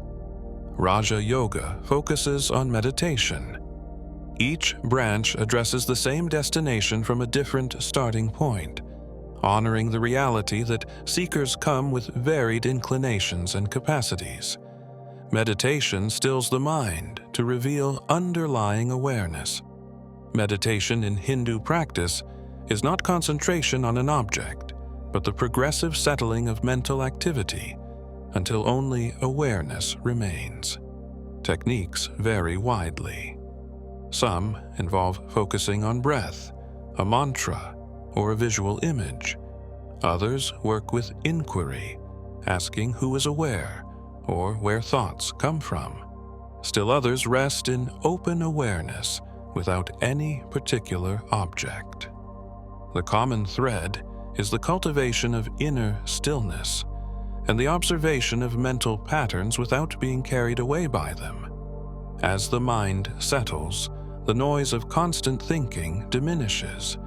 Raja yoga focuses on meditation. Each branch addresses the same destination from a different starting point, honoring the reality that seekers come with varied inclinations and capacities. Meditation stills the mind to reveal underlying awareness. Meditation in Hindu practice is not concentration on an object, but the progressive settling of mental activity until only awareness remains. Techniques vary widely. Some involve focusing on breath, a mantra, or a visual image. Others work with inquiry, asking who is aware or where thoughts come from. Still others rest in open awareness, without any particular object. The common thread is the cultivation of inner stillness and the observation of mental patterns without being carried away by them. As the mind settles, the noise of constant thinking diminishes,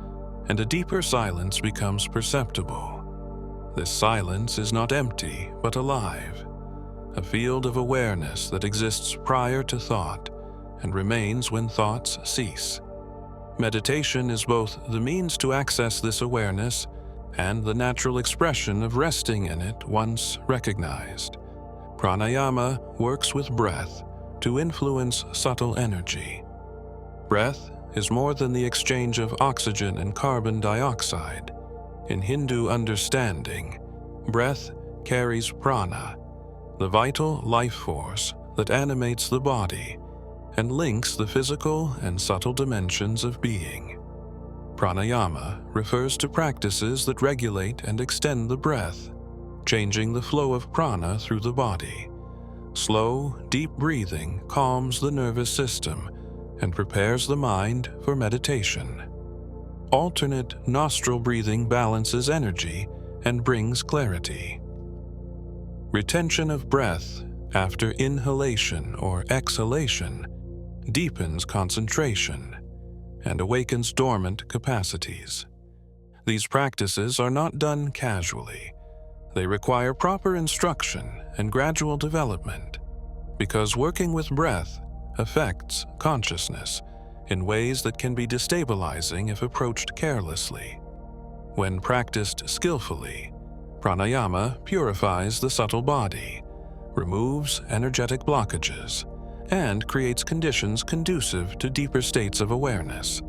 and a deeper silence becomes perceptible. This silence is not empty, but alive, a field of awareness that exists prior to thought and remains when thoughts cease. Meditation is both the means to access this awareness and the natural expression of resting in it once recognized. Pranayama works with breath to influence subtle energy. Breath is more than the exchange of oxygen and carbon dioxide. In Hindu understanding, breath carries prana, the vital life force that animates the body and links the physical and subtle dimensions of being. Pranayama refers to practices that regulate and extend the breath, changing the flow of prana through the body. Slow, deep breathing calms the nervous system and prepares the mind for meditation. Alternate nostril breathing balances energy and brings clarity. Retention of breath after inhalation or exhalation deepens concentration and awakens dormant capacities. These practices are not done casually. They require proper instruction and gradual development, because working with breath affects consciousness in ways that can be destabilizing if approached carelessly. When practiced skillfully, pranayama purifies the subtle body, removes energetic blockages, and creates conditions conducive to deeper states of awareness.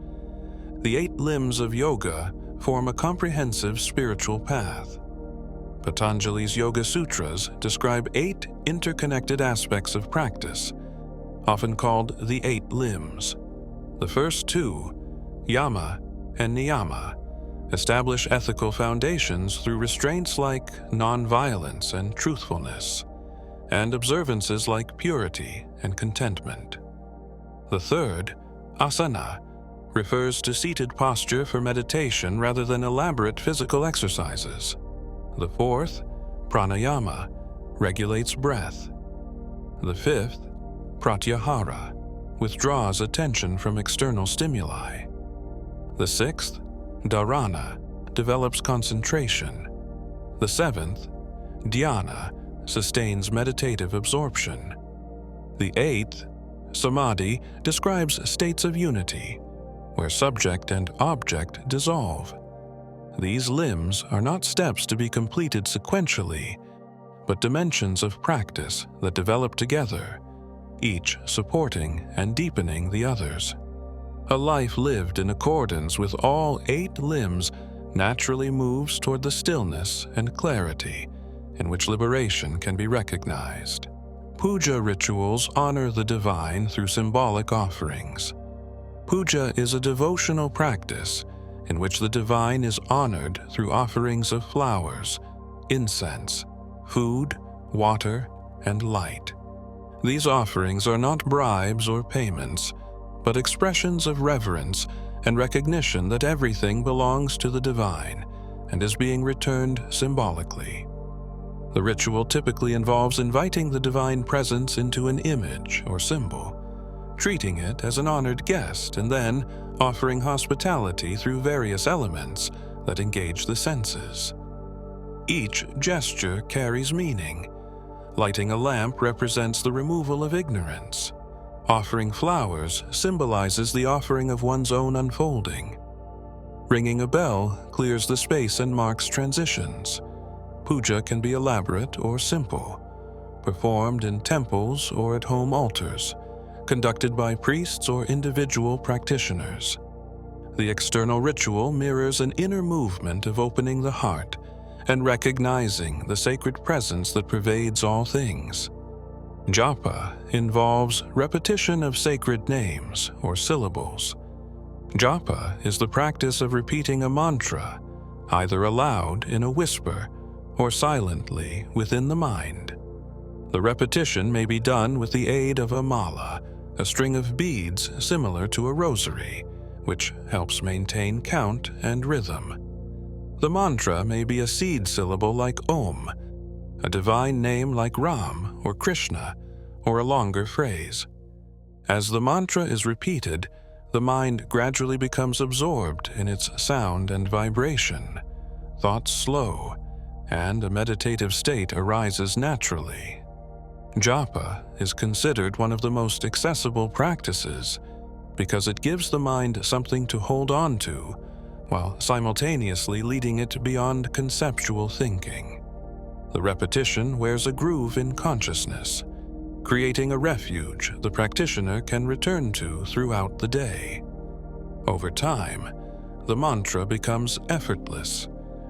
The 8 limbs of yoga form a comprehensive spiritual path. Patanjali's Yoga Sutras describe 8 interconnected aspects of practice, often called the 8 limbs. The first 2, yama and niyama, establish ethical foundations through restraints like nonviolence and truthfulness, and observances like purity and contentment. The third, asana, refers to seated posture for meditation rather than elaborate physical exercises. The fourth, pranayama, regulates breath. The fifth, pratyahara, withdraws attention from external stimuli. The sixth, dharana, develops concentration. The seventh, dhyana, sustains meditative absorption. The 8th, samadhi, describes states of unity, where subject and object dissolve. These limbs are not steps to be completed sequentially, but dimensions of practice that develop together, each supporting and deepening the others. A life lived in accordance with all 8 limbs naturally moves toward the stillness and clarity in which liberation can be recognized. Puja rituals honor the divine through symbolic offerings. Puja is a devotional practice in which the divine is honored through offerings of flowers, incense, food, water, and light. These offerings are not bribes or payments, but expressions of reverence and recognition that everything belongs to the divine and is being returned symbolically. The ritual typically involves inviting the divine presence into an image or symbol, treating it as an honored guest, and then offering hospitality through various elements that engage the senses. Each gesture carries meaning. Lighting a lamp represents the removal of ignorance. Offering flowers symbolizes the offering of one's own unfolding. Ringing a bell clears the space and marks transitions. Puja can be elaborate or simple, performed in temples or at home altars, conducted by priests or individual practitioners. The external ritual mirrors an inner movement of opening the heart and recognizing the sacred presence that pervades all things. Japa involves repetition of sacred names or syllables. Japa is the practice of repeating a mantra, either aloud in a whisper or silently within the mind. The repetition may be done with the aid of a mala, a string of beads similar to a rosary, which helps maintain count and rhythm. The mantra may be a seed syllable like Om, a divine name like Ram or Krishna, or a longer phrase. As the mantra is repeated, the mind gradually becomes absorbed in its sound and vibration. Thoughts slow, and a meditative state arises naturally. Japa is considered one of the most accessible practices because it gives the mind something to hold on to, while simultaneously leading it beyond conceptual thinking. The repetition wears a groove in consciousness, creating a refuge the practitioner can return to throughout the day. Over time, the mantra becomes effortless,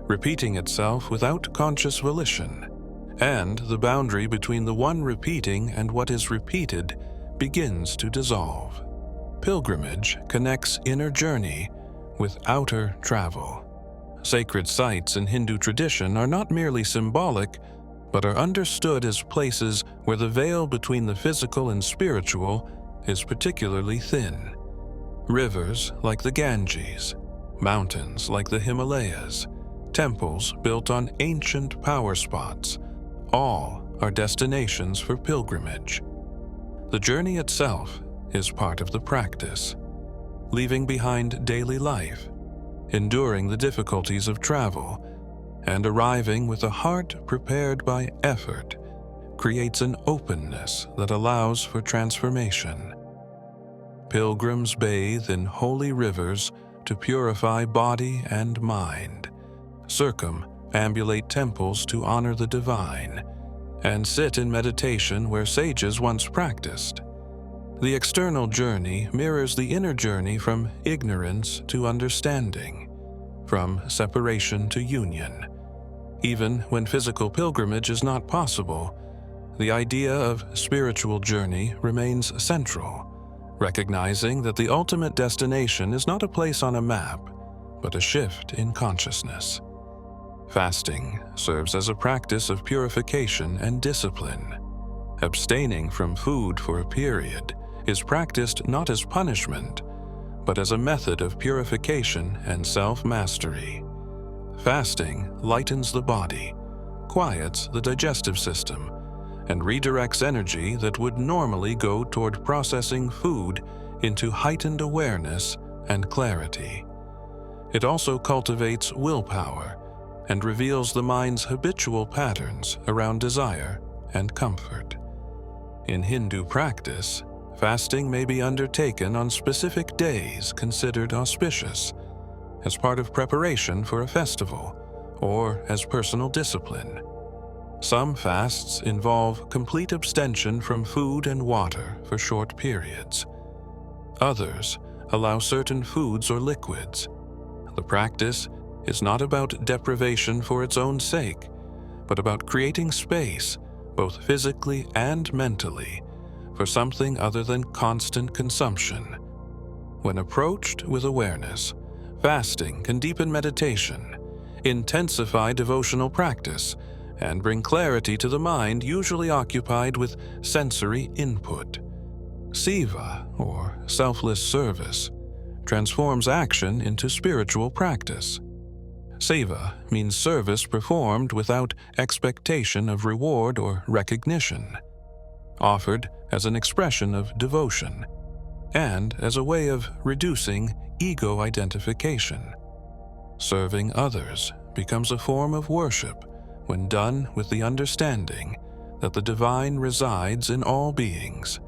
repeating itself without conscious volition, and the boundary between the one repeating and what is repeated begins to dissolve. Pilgrimage connects inner journey with outer travel. Sacred sites in Hindu tradition are not merely symbolic, but are understood as places where the veil between the physical and spiritual is particularly thin. Rivers like the Ganges, mountains like the Himalayas, temples built on ancient power spots, all are destinations for pilgrimage. The journey itself is part of the practice, leaving behind daily life, enduring the difficulties of travel, and arriving with a heart prepared by effort creates an openness that allows for transformation. Pilgrims bathe in holy rivers to purify body and mind, circumambulate temples to honor the divine, and sit in meditation where sages once practiced. The external journey mirrors the inner journey from ignorance to understanding, from separation to union. Even when physical pilgrimage is not possible, the idea of spiritual journey remains central, recognizing that the ultimate destination is not a place on a map, but a shift in consciousness. Fasting serves as a practice of purification and discipline. Abstaining from food for a period is practiced not as punishment, but as a method of purification and self-mastery. Fasting lightens the body, quiets the digestive system, and redirects energy that would normally go toward processing food into heightened awareness and clarity. It also cultivates willpower and reveals the mind's habitual patterns around desire and comfort. In Hindu practice, fasting may be undertaken on specific days considered auspicious, as part of preparation for a festival, or as personal discipline. Some fasts involve complete abstention from food and water for short periods. Others allow certain foods or liquids. The practice is not about deprivation for its own sake, but about creating space, both physically and mentally, for something other than constant consumption. When approached with awareness, fasting can deepen meditation, intensify devotional practice, and bring clarity to the mind usually occupied with sensory input. Seva, or selfless service, transforms action into spiritual practice. Seva means service performed without expectation of reward or recognition, offered as an expression of devotion, and as a way of reducing ego identification. Serving others becomes a form of worship when done with the understanding that the divine resides in all beings.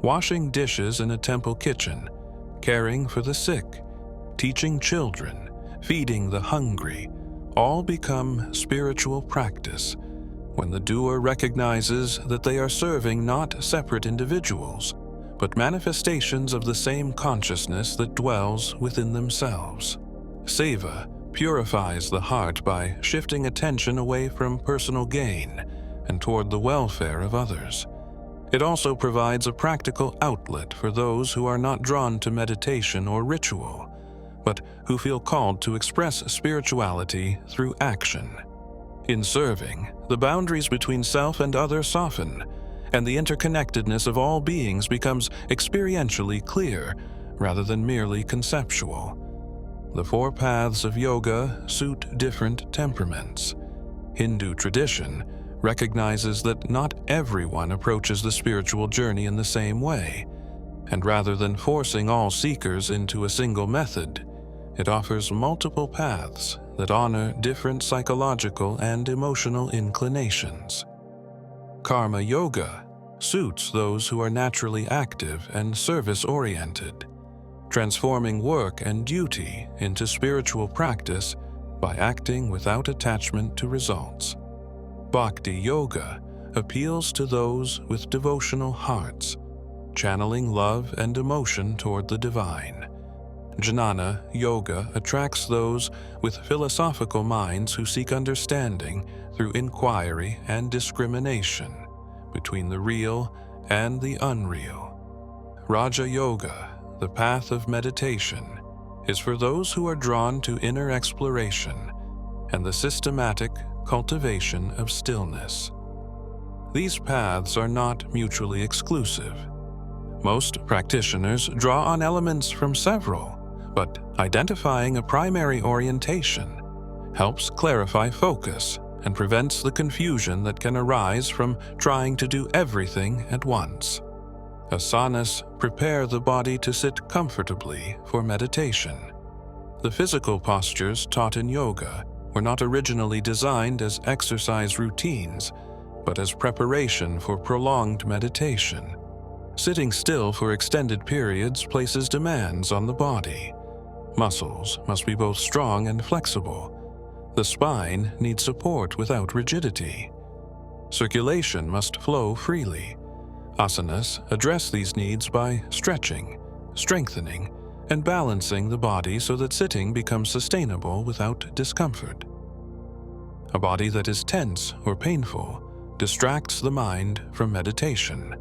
Washing dishes in a temple kitchen, caring for the sick, teaching children, feeding the hungry, all become spiritual practice when the doer recognizes that they are serving not separate individuals, but manifestations of the same consciousness that dwells within themselves. Seva purifies the heart by shifting attention away from personal gain and toward the welfare of others. It also provides a practical outlet for those who are not drawn to meditation or ritual, but who feel called to express spirituality through action. In serving, the boundaries between self and other soften, and the interconnectedness of all beings becomes experientially clear rather than merely conceptual. The 4 paths of yoga suit different temperaments. Hindu tradition recognizes that not everyone approaches the spiritual journey in the same way, and rather than forcing all seekers into a single method, it offers multiple paths that honor different psychological and emotional inclinations. Karma yoga suits those who are naturally active and service-oriented, transforming work and duty into spiritual practice by acting without attachment to results. Bhakti yoga appeals to those with devotional hearts, channeling love and emotion toward the divine. Jnana yoga attracts those with philosophical minds who seek understanding through inquiry and discrimination between the real and the unreal. Raja yoga, the path of meditation, is for those who are drawn to inner exploration and the systematic cultivation of stillness. These paths are not mutually exclusive. Most practitioners draw on elements from several, but identifying a primary orientation helps clarify focus and prevents the confusion that can arise from trying to do everything at once. Asanas prepare the body to sit comfortably for meditation. The physical postures taught in yoga were not originally designed as exercise routines, but as preparation for prolonged meditation. Sitting still for extended periods places demands on the body. Muscles must be both strong and flexible. The spine needs support without rigidity. Circulation must flow freely. Asanas address these needs by stretching, strengthening, and balancing the body so that sitting becomes sustainable without discomfort. A body that is tense or painful distracts the mind from meditation.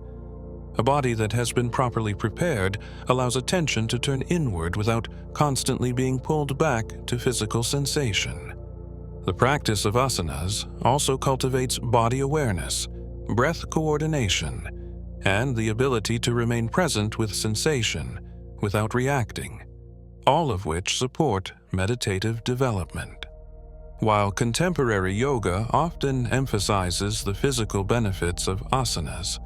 A body that has been properly prepared allows attention to turn inward without constantly being pulled back to physical sensation. The practice of asanas also cultivates body awareness, breath coordination, and the ability to remain present with sensation without reacting, all of which support meditative development. While contemporary yoga often emphasizes the physical benefits of asanas,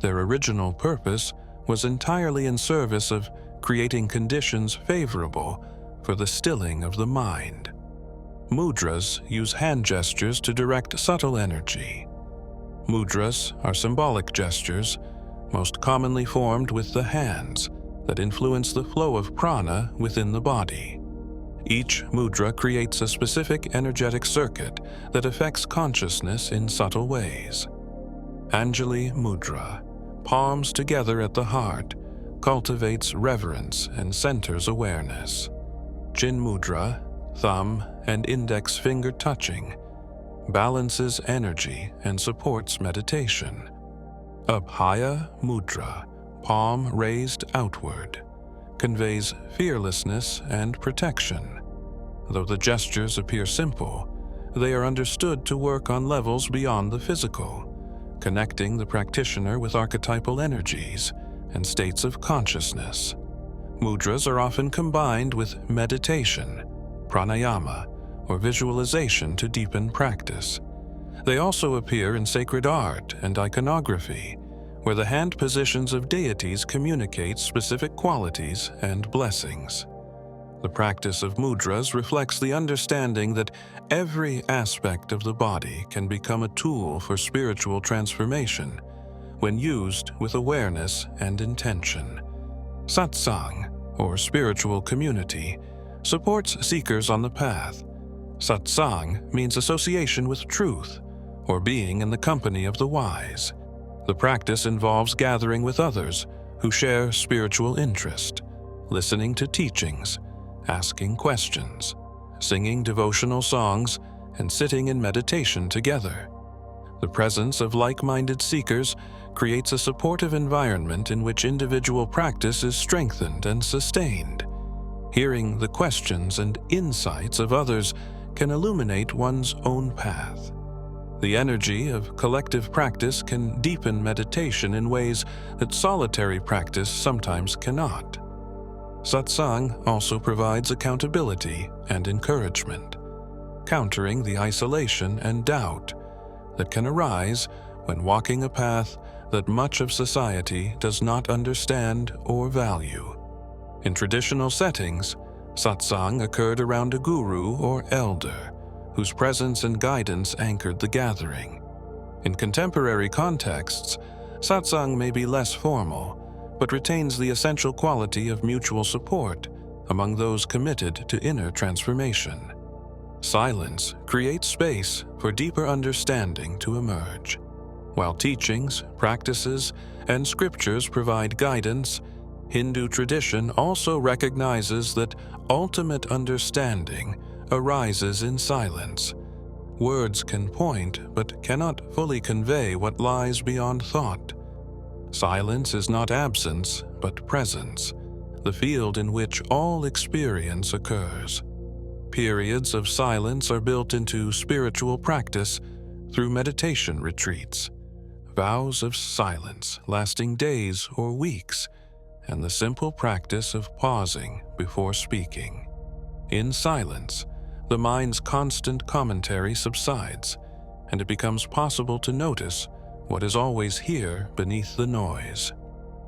their original purpose was entirely in service of creating conditions favorable for the stilling of the mind. Mudras use hand gestures to direct subtle energy. Mudras are symbolic gestures, most commonly formed with the hands, that influence the flow of prana within the body. Each mudra creates a specific energetic circuit that affects consciousness in subtle ways. Anjali Mudra, palms together at the heart, cultivates reverence and centers awareness. Chin Mudra, thumb and index finger touching, balances energy and supports meditation. Abhaya Mudra, palm raised outward, conveys fearlessness and protection. Though the gestures appear simple, they are understood to work on levels beyond the physical, connecting the practitioner with archetypal energies and states of consciousness. Mudras are often combined with meditation, pranayama, or visualization to deepen practice. They also appear in sacred art and iconography, where the hand positions of deities communicate specific qualities and blessings. The practice of mudras reflects the understanding that every aspect of the body can become a tool for spiritual transformation when used with awareness and intention. Satsang, or spiritual community, supports seekers on the path. Satsang means association with truth, or being in the company of the wise. The practice involves gathering with others who share spiritual interest, listening to teachings, asking questions, singing devotional songs, and sitting in meditation together. The presence of like-minded seekers creates a supportive environment in which individual practice is strengthened and sustained. Hearing the questions and insights of others can illuminate one's own path. The energy of collective practice can deepen meditation in ways that solitary practice sometimes cannot. Satsang also provides accountability and encouragement, countering the isolation and doubt that can arise when walking a path that much of society does not understand or value. In traditional settings, satsang occurred around a guru or elder, whose presence and guidance anchored the gathering. In contemporary contexts, satsang may be less formal, but retains the essential quality of mutual support among those committed to inner transformation. Silence creates space for deeper understanding to emerge. While teachings, practices, and scriptures provide guidance, Hindu tradition also recognizes that ultimate understanding arises in silence. Words can point, but cannot fully convey what lies beyond thought. Silence is not absence, but presence, the field in which all experience occurs. Periods of silence are built into spiritual practice through meditation retreats, vows of silence lasting days or weeks, and the simple practice of pausing before speaking. In silence, the mind's constant commentary subsides, and it becomes possible to notice what is always here beneath the noise.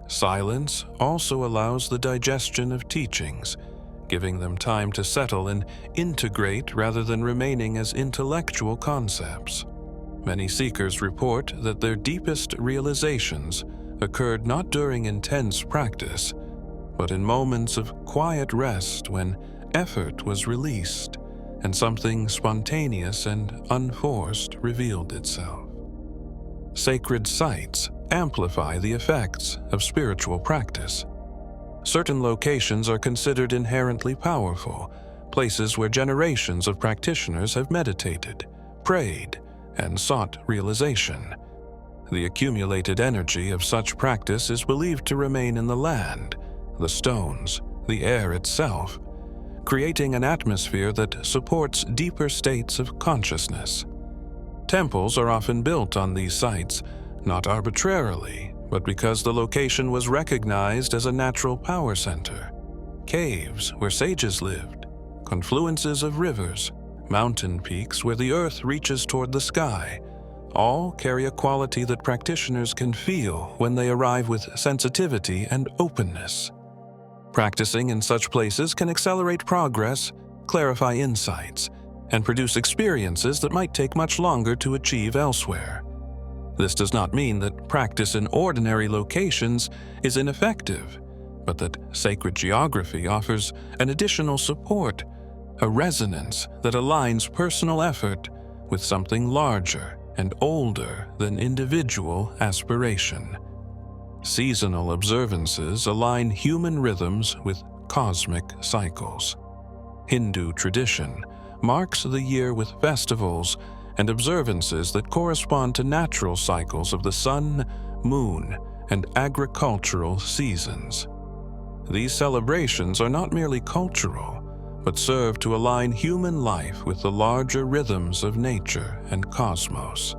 Silence also allows the digestion of teachings, giving them time to settle and integrate rather than remaining as intellectual concepts. Many seekers report that their deepest realizations occurred not during intense practice, but in moments of quiet rest when effort was released and something spontaneous and unforced revealed itself. Sacred sites amplify the effects of spiritual practice. Certain locations are considered inherently powerful, places where generations of practitioners have meditated, prayed, and sought realization. The accumulated energy of such practice is believed to remain in the land, the stones, the air itself, creating an atmosphere that supports deeper states of consciousness. Temples are often built on these sites, not arbitrarily, but because the location was recognized as a natural power center. Caves where sages lived, confluences of rivers, mountain peaks where the earth reaches toward the sky, all carry a quality that practitioners can feel when they arrive with sensitivity and openness. Practicing in such places can accelerate progress, clarify insights, and produce experiences that might take much longer to achieve elsewhere. This does not mean that practice in ordinary locations is ineffective, but that sacred geography offers an additional support, a resonance that aligns personal effort with something larger and older than individual aspiration. Seasonal observances align human rhythms with cosmic cycles. Hindu tradition marks the year with festivals and observances that correspond to natural cycles of the sun, moon, and agricultural seasons. These celebrations are not merely cultural, but serve to align human life with the larger rhythms of nature and cosmos.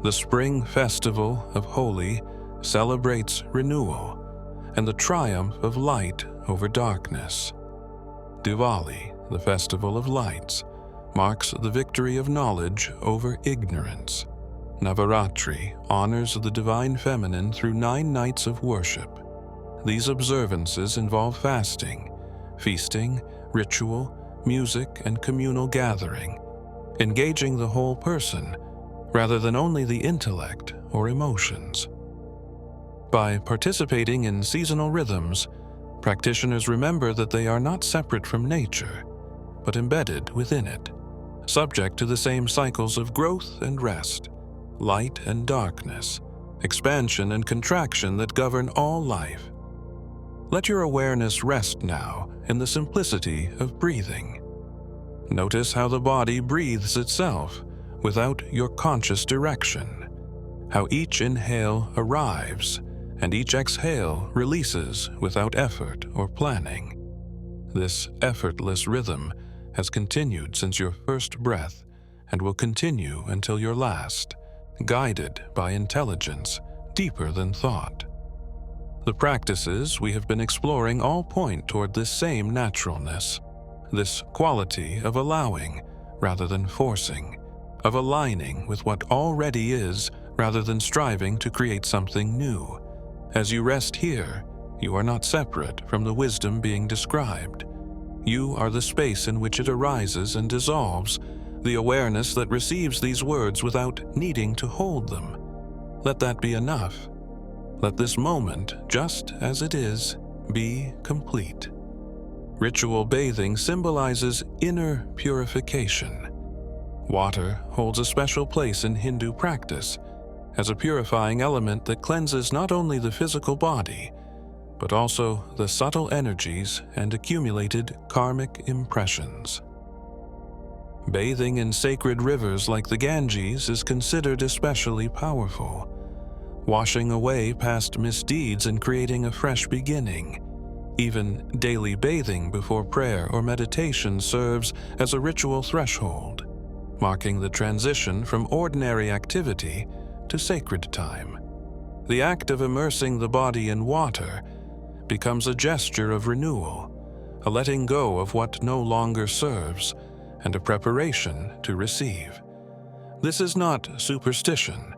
The spring festival of Holi celebrates renewal and the triumph of light over darkness. Diwali, the festival of lights, marks the victory of knowledge over ignorance. Navaratri honors the divine feminine through 9 nights of worship. These observances involve fasting, feasting, ritual, music, and communal gathering, engaging the whole person rather than only the intellect or emotions. By participating in seasonal rhythms, practitioners remember that they are not separate from nature, but embedded within it, subject to the same cycles of growth and rest, light and darkness, expansion and contraction that govern all life. Let your awareness rest now in the simplicity of breathing. Notice how the body breathes itself without your conscious direction, how each inhale arrives and each exhale releases without effort or planning. This effortless rhythm has continued since your first breath and will continue until your last, guided by intelligence deeper than thought. The practices we have been exploring all point toward this same naturalness, this quality of allowing rather than forcing, of aligning with what already is rather than striving to create something new. As you rest here, you are not separate from the wisdom being described. You are the space in which it arises and dissolves, the awareness that receives these words without needing to hold them. Let that be enough. Let this moment, just as it is, be complete. Ritual bathing symbolizes inner purification. Water holds a special place in Hindu practice as a purifying element that cleanses not only the physical body, but also the subtle energies and accumulated karmic impressions. Bathing in sacred rivers like the Ganges is considered especially powerful, washing away past misdeeds and creating a fresh beginning. Even daily bathing before prayer or meditation serves as a ritual threshold, marking the transition from ordinary activity to sacred time. The act of immersing the body in water becomes a gesture of renewal, a letting go of what no longer serves, and a preparation to receive. This is not superstition,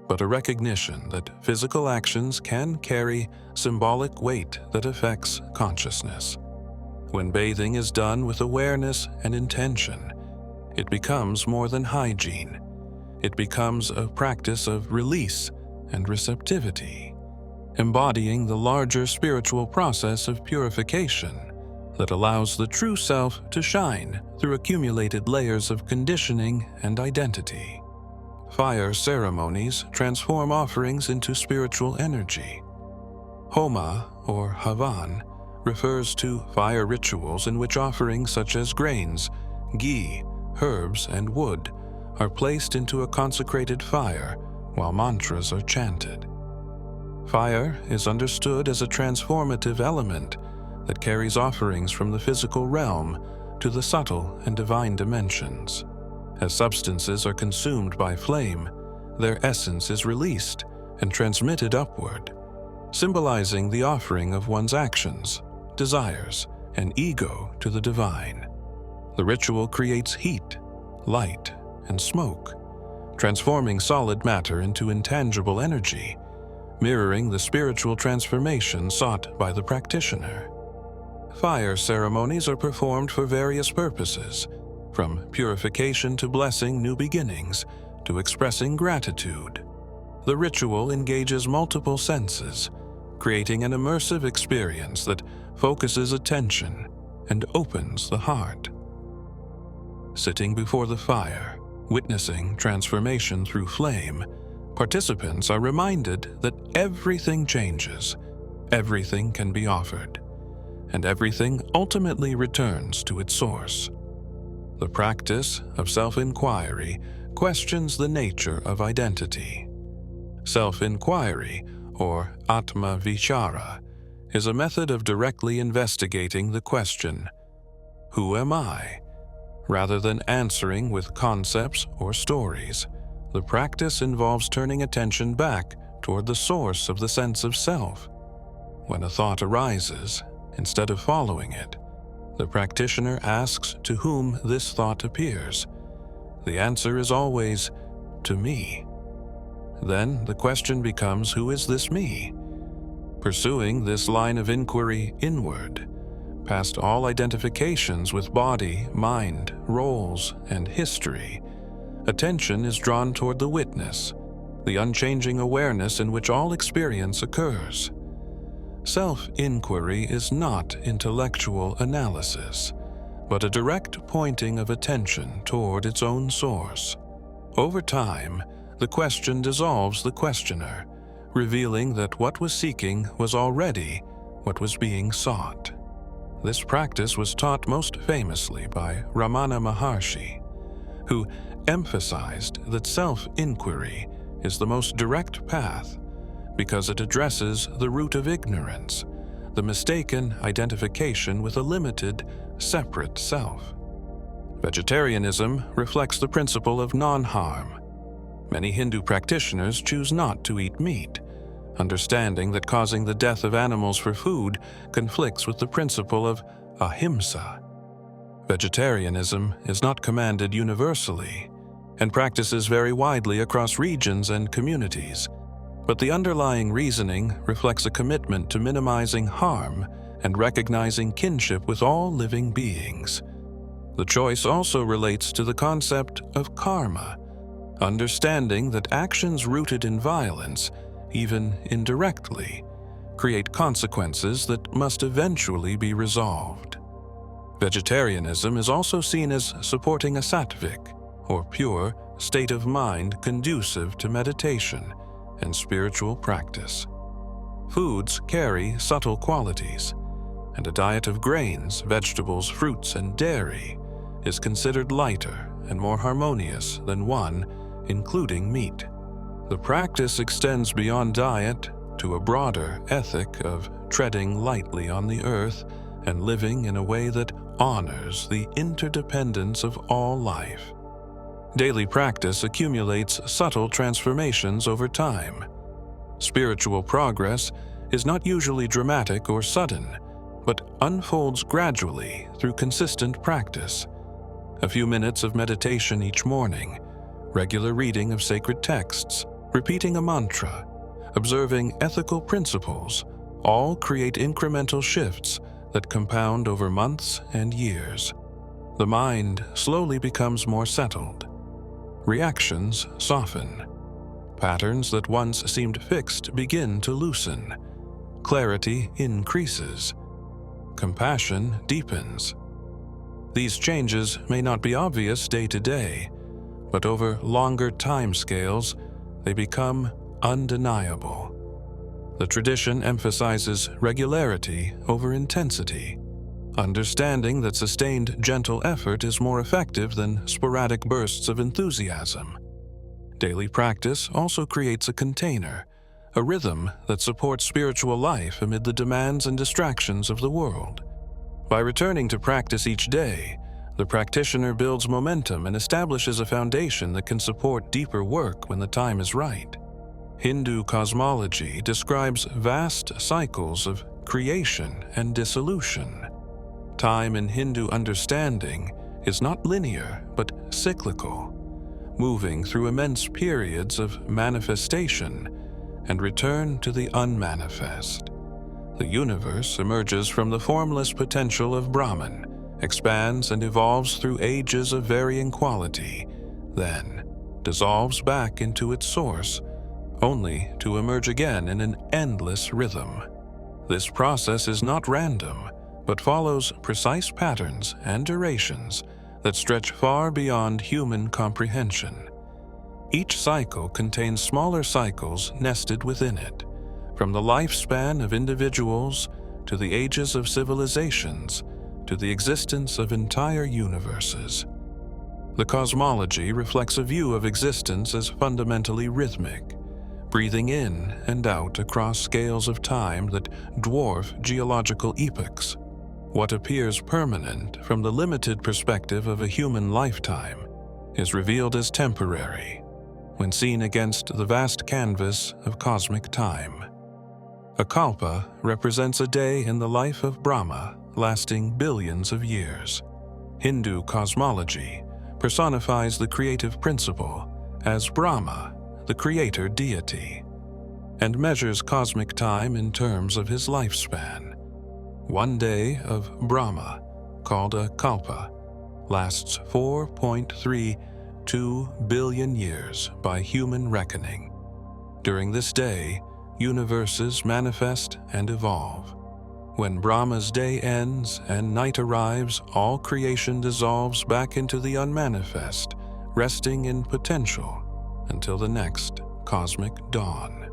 but a recognition that physical actions can carry symbolic weight that affects consciousness. When bathing is done with awareness and intention, it becomes more than hygiene. It becomes a practice of release and receptivity, embodying the larger spiritual process of purification that allows the true self to shine through accumulated layers of conditioning and identity. Fire ceremonies transform offerings into spiritual energy. Homa, or Havan, refers to fire rituals in which offerings such as grains, ghee, herbs, and wood are placed into a consecrated fire while mantras are chanted. Fire is understood as a transformative element that carries offerings from the physical realm to the subtle and divine dimensions. As substances are consumed by flame, their essence is released and transmitted upward, symbolizing the offering of one's actions, desires, and ego to the divine. The ritual creates heat, light, and smoke, transforming solid matter into intangible energy, mirroring the spiritual transformation sought by the practitioner. Fire ceremonies are performed for various purposes, from purification to blessing new beginnings to expressing gratitude. The ritual engages multiple senses, creating an immersive experience that focuses attention and opens the heart. Sitting before the fire, witnessing transformation through flame, participants are reminded that everything changes, everything can be offered, and everything ultimately returns to its source. The practice of self-inquiry questions the nature of identity. Self-inquiry, or Atma Vichara, is a method of directly investigating the question, "Who am I?" Rather than answering with concepts or stories, the practice involves turning attention back toward the source of the sense of self. When a thought arises, instead of following it, the practitioner asks to whom this thought appears. The answer is always, "To me." Then the question becomes, who is this me? Pursuing this line of inquiry inward, past all identifications with body, mind, roles, and history, attention is drawn toward the witness, the unchanging awareness in which all experience occurs. Self-inquiry is not intellectual analysis, but a direct pointing of attention toward its own source. Over time, the question dissolves the questioner, revealing that what was seeking was already what was being sought. This practice was taught most famously by Ramana Maharshi, who emphasized that self-inquiry is the most direct path because it addresses the root of ignorance, the mistaken identification with a limited, separate self. Vegetarianism reflects the principle of non-harm. Many Hindu practitioners choose not to eat meat, understanding that causing the death of animals for food conflicts with the principle of ahimsa. Vegetarianism is not commanded universally, and practices vary widely across regions and communities, but the underlying reasoning reflects a commitment to minimizing harm and recognizing kinship with all living beings. The choice also relates to the concept of karma, understanding that actions rooted in violence, even indirectly, create consequences that must eventually be resolved. Vegetarianism is also seen as supporting a sattvic, or pure, state of mind conducive to meditation and spiritual practice. Foods carry subtle qualities, and a diet of grains, vegetables, fruits, and dairy is considered lighter and more harmonious than one including meat. The practice extends beyond diet to a broader ethic of treading lightly on the earth and living in a way that honors the interdependence of all life. Daily practice accumulates subtle transformations over time. Spiritual progress is not usually dramatic or sudden, but unfolds gradually through consistent practice. A few minutes of meditation each morning, regular reading of sacred texts, repeating a mantra, observing ethical principles, all create incremental shifts that compound over months and years. The mind slowly becomes more settled. Reactions soften. Patterns that once seemed fixed begin to loosen. Clarity increases. Compassion deepens. These changes may not be obvious day to day, but over longer timescales, they become undeniable. The tradition emphasizes regularity over intensity, understanding that sustained gentle effort is more effective than sporadic bursts of enthusiasm. Daily practice also creates a container, a rhythm that supports spiritual life amid the demands and distractions of the world. By returning to practice each day, the practitioner builds momentum and establishes a foundation that can support deeper work when the time is right. Hindu cosmology describes vast cycles of creation and dissolution. Time in Hindu understanding is not linear but cyclical, moving through immense periods of manifestation and return to the unmanifest. The universe emerges from the formless potential of Brahman, expands and evolves through ages of varying quality, then dissolves back into its source, only to emerge again in an endless rhythm. This process is not random, but follows precise patterns and durations that stretch far beyond human comprehension. Each cycle contains smaller cycles nested within it, from the lifespan of individuals to the ages of civilizations, to the existence of entire universes. The cosmology reflects a view of existence as fundamentally rhythmic, breathing in and out across scales of time that dwarf geological epochs. What appears permanent from the limited perspective of a human lifetime is revealed as temporary when seen against the vast canvas of cosmic time. A kalpa represents a day in the life of Brahma, lasting billions of years. Hindu cosmology personifies the creative principle as Brahma, the creator deity, and measures cosmic time in terms of his lifespan. One day of Brahma, called a kalpa, lasts 4.32 billion years by human reckoning. During this day, universes manifest and evolve. When Brahma's day ends and night arrives, all creation dissolves back into the unmanifest, resting in potential until the next cosmic dawn.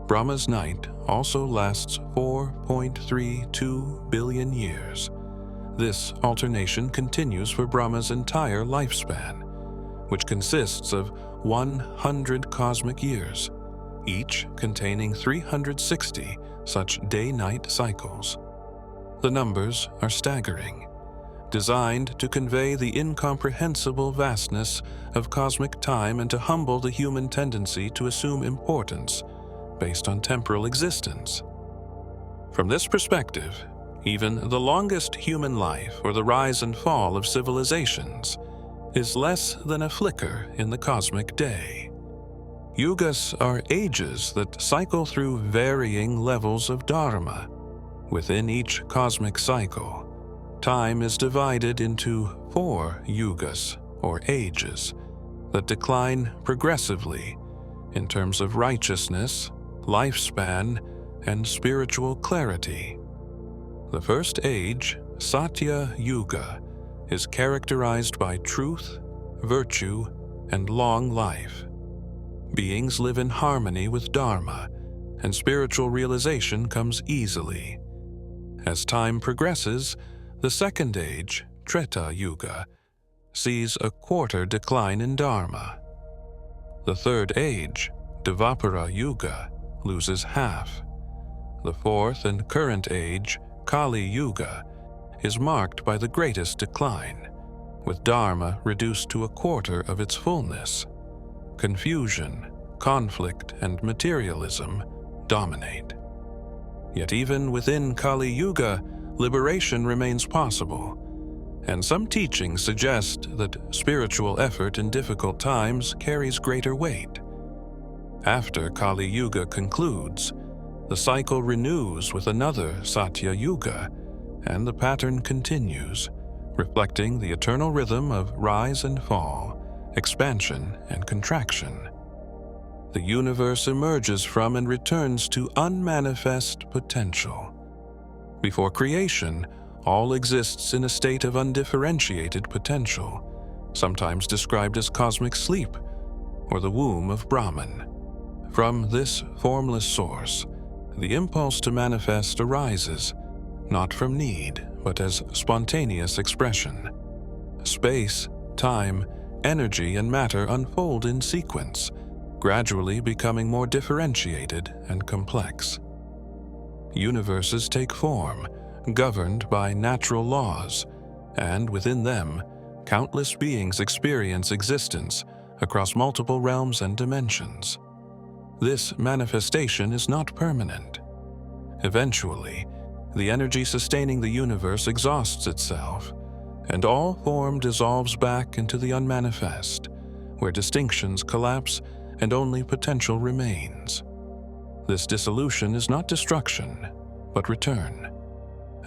Brahma's night also lasts 4.32 billion years. This alternation continues for Brahma's entire lifespan, which consists of 100 cosmic years, each containing 360 such day-night cycles. The numbers are staggering, designed to convey the incomprehensible vastness of cosmic time and to humble the human tendency to assume importance based on temporal existence. From this perspective, even the longest human life or the rise and fall of civilizations is less than a flicker in the cosmic day. Yugas are ages that cycle through varying levels of dharma. Within each cosmic cycle, time is divided into 4 yugas, or ages, that decline progressively in terms of righteousness, lifespan, and spiritual clarity. The first age, Satya Yuga, is characterized by truth, virtue, and long life. Beings live in harmony with Dharma, and spiritual realization comes easily. As time progresses, the second age, Treta Yuga, sees a quarter decline in Dharma. The third age, Dvapara Yuga, loses half. The fourth and current age, Kali Yuga, is marked by the greatest decline, with Dharma reduced to a quarter of its fullness. Confusion, conflict, and materialism dominate. Yet even within Kali Yuga, liberation remains possible, and some teachings suggest that spiritual effort in difficult times carries greater weight. After Kali Yuga concludes, the cycle renews with another Satya Yuga, and the pattern continues, reflecting the eternal rhythm of rise and fall, expansion and contraction. The universe emerges from and returns to unmanifest potential. Before creation, all exists in a state of undifferentiated potential, sometimes described as cosmic sleep or the womb of Brahman. From this formless source, the impulse to manifest arises, not from need, but as spontaneous expression. Space, time, energy, and matter unfold in sequence, gradually becoming more differentiated and complex. Universes take form, governed by natural laws, and within them, countless beings experience existence across multiple realms and dimensions. This manifestation is not permanent. Eventually, the energy sustaining the universe exhausts itself, and all form dissolves back into the unmanifest, where distinctions collapse and only potential remains. This dissolution is not destruction, but return,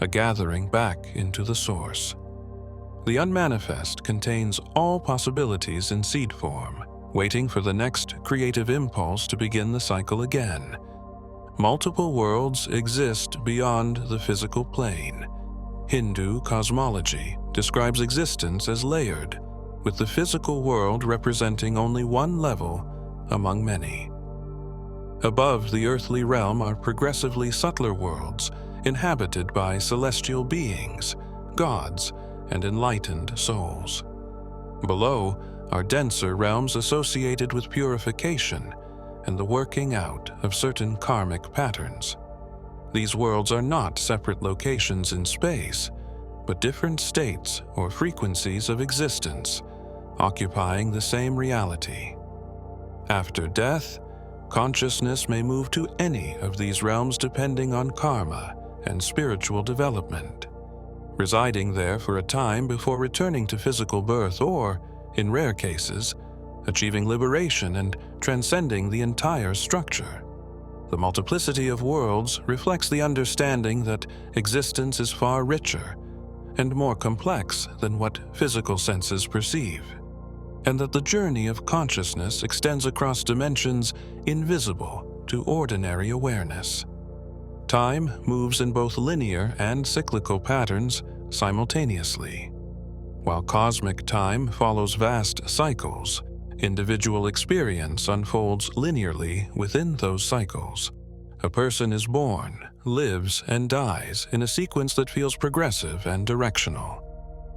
a gathering back into the source. The unmanifest contains all possibilities in seed form, waiting for the next creative impulse to begin the cycle again. Multiple worlds exist beyond the physical plane. Hindu cosmology describes existence as layered, with the physical world representing only one level among many. Above the earthly realm are progressively subtler worlds inhabited by celestial beings, gods, and enlightened souls. Below are denser realms associated with purification and the working out of certain karmic patterns. These worlds are not separate locations in space, but different states or frequencies of existence, occupying the same reality. After death, consciousness may move to any of these realms depending on karma and spiritual development, residing there for a time before returning to physical birth or, in rare cases, achieving liberation and transcending the entire structure. The multiplicity of worlds reflects the understanding that existence is far richer and more complex than what physical senses perceive, and that the journey of consciousness extends across dimensions invisible to ordinary awareness. Time moves in both linear and cyclical patterns simultaneously. While cosmic time follows vast cycles, individual experience unfolds linearly within those cycles. A person is born, lives, and dies in a sequence that feels progressive and directional.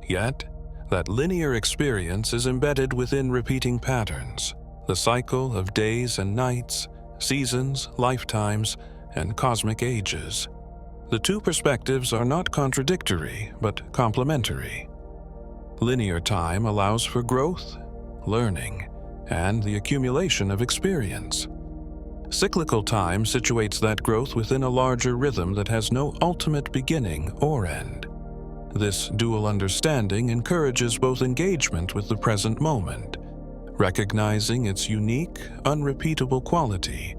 Yet, that linear experience is embedded within repeating patterns, the cycle of days and nights, seasons, lifetimes, and cosmic ages. The two perspectives are not contradictory, but complementary. Linear time allows for growth, learning, and the accumulation of experience. Cyclical time situates that growth within a larger rhythm that has no ultimate beginning or end. This dual understanding encourages both engagement with the present moment, recognizing its unique, unrepeatable quality,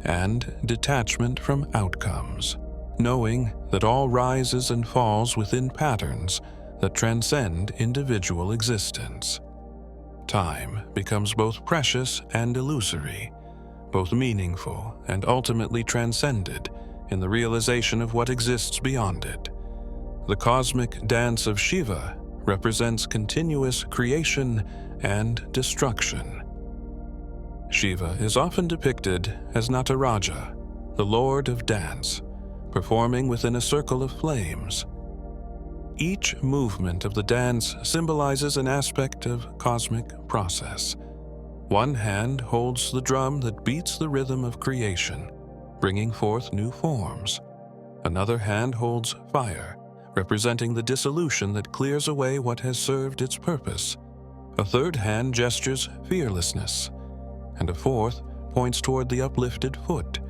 and detachment from outcomes, knowing that all rises and falls within patterns that transcend individual existence. Time becomes both precious and illusory, both meaningful and ultimately transcended in the realization of what exists beyond it. The cosmic dance of Shiva represents continuous creation and destruction. Shiva is often depicted as Nataraja, the Lord of Dance, performing within a circle of flames. Each movement of the dance symbolizes an aspect of cosmic process. One hand holds the drum that beats the rhythm of creation, bringing forth new forms. Another hand holds fire, representing the dissolution that clears away what has served its purpose. A third hand gestures fearlessness, and a fourth points toward the uplifted foot,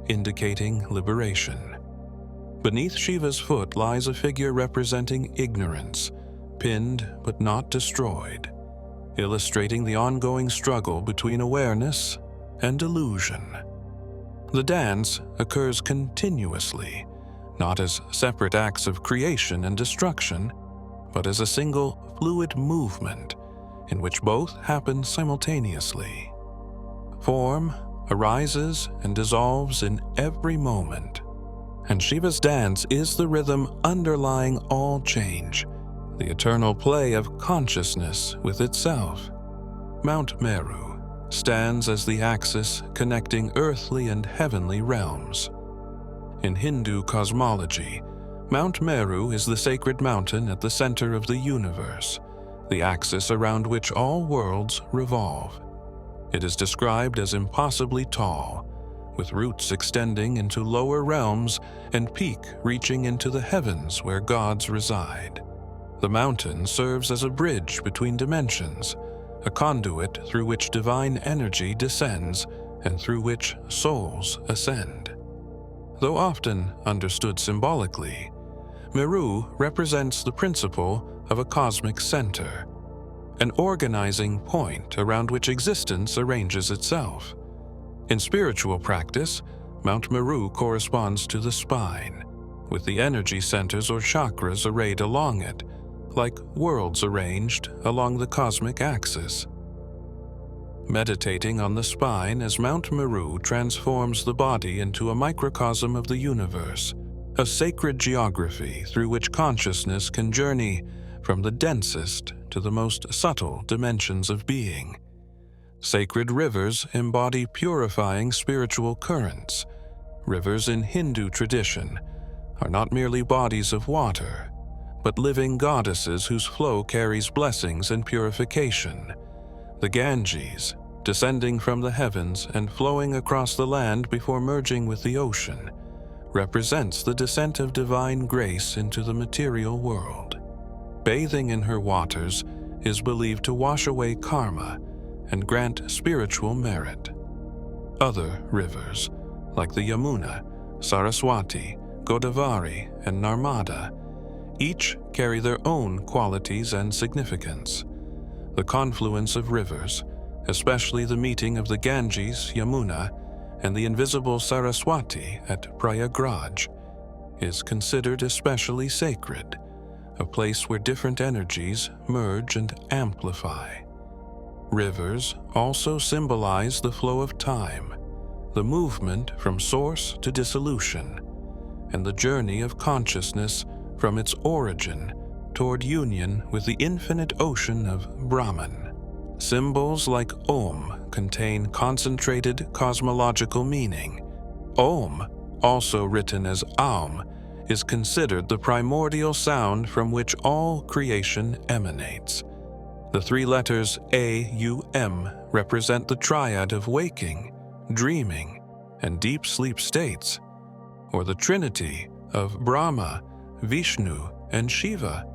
indicating liberation. Beneath Shiva's foot lies a figure representing ignorance, pinned but not destroyed, illustrating the ongoing struggle between awareness and delusion. The dance occurs continuously, not as separate acts of creation and destruction, but as a single fluid movement in which both happen simultaneously. Form arises and dissolves in every moment, and Shiva's dance is the rhythm underlying all change, the eternal play of consciousness with itself. Mount Meru stands as the axis connecting earthly and heavenly realms. In Hindu cosmology, Mount Meru is the sacred mountain at the center of the universe, the axis around which all worlds revolve. It is described as impossibly tall, with roots extending into lower realms and peak reaching into the heavens where gods reside. The mountain serves as a bridge between dimensions, a conduit through which divine energy descends and through which souls ascend. Though often understood symbolically, Meru represents the principle of a cosmic center, an organizing point around which existence arranges itself. In spiritual practice, Mount Meru corresponds to the spine, with the energy centers or chakras arrayed along it, like worlds arranged along the cosmic axis. Meditating on the spine as Mount Meru transforms the body into a microcosm of the universe, a sacred geography through which consciousness can journey from the densest to the most subtle dimensions of being. Sacred rivers embody purifying spiritual currents. Rivers in Hindu tradition are not merely bodies of water, but living goddesses whose flow carries blessings and purification. The Ganges, descending from the heavens and flowing across the land before merging with the ocean, represents the descent of divine grace into the material world. Bathing in her waters is believed to wash away karma and grant spiritual merit. Other rivers, like the Yamuna, Saraswati, Godavari, and Narmada, each carry their own qualities and significance. The confluence of rivers, especially the meeting of the Ganges, Yamuna, and the invisible Saraswati at Prayagraj, is considered especially sacred, a place where different energies merge and amplify. Rivers also symbolize the flow of time, the movement from source to dissolution, and the journey of consciousness from its origin toward union with the infinite ocean of Brahman. Symbols like Om contain concentrated cosmological meaning. Om, also written as Aum, is considered the primordial sound from which all creation emanates. The three letters A-U-M represent the triad of waking, dreaming, and deep sleep states, or the trinity of Brahma, Vishnu, and Shiva,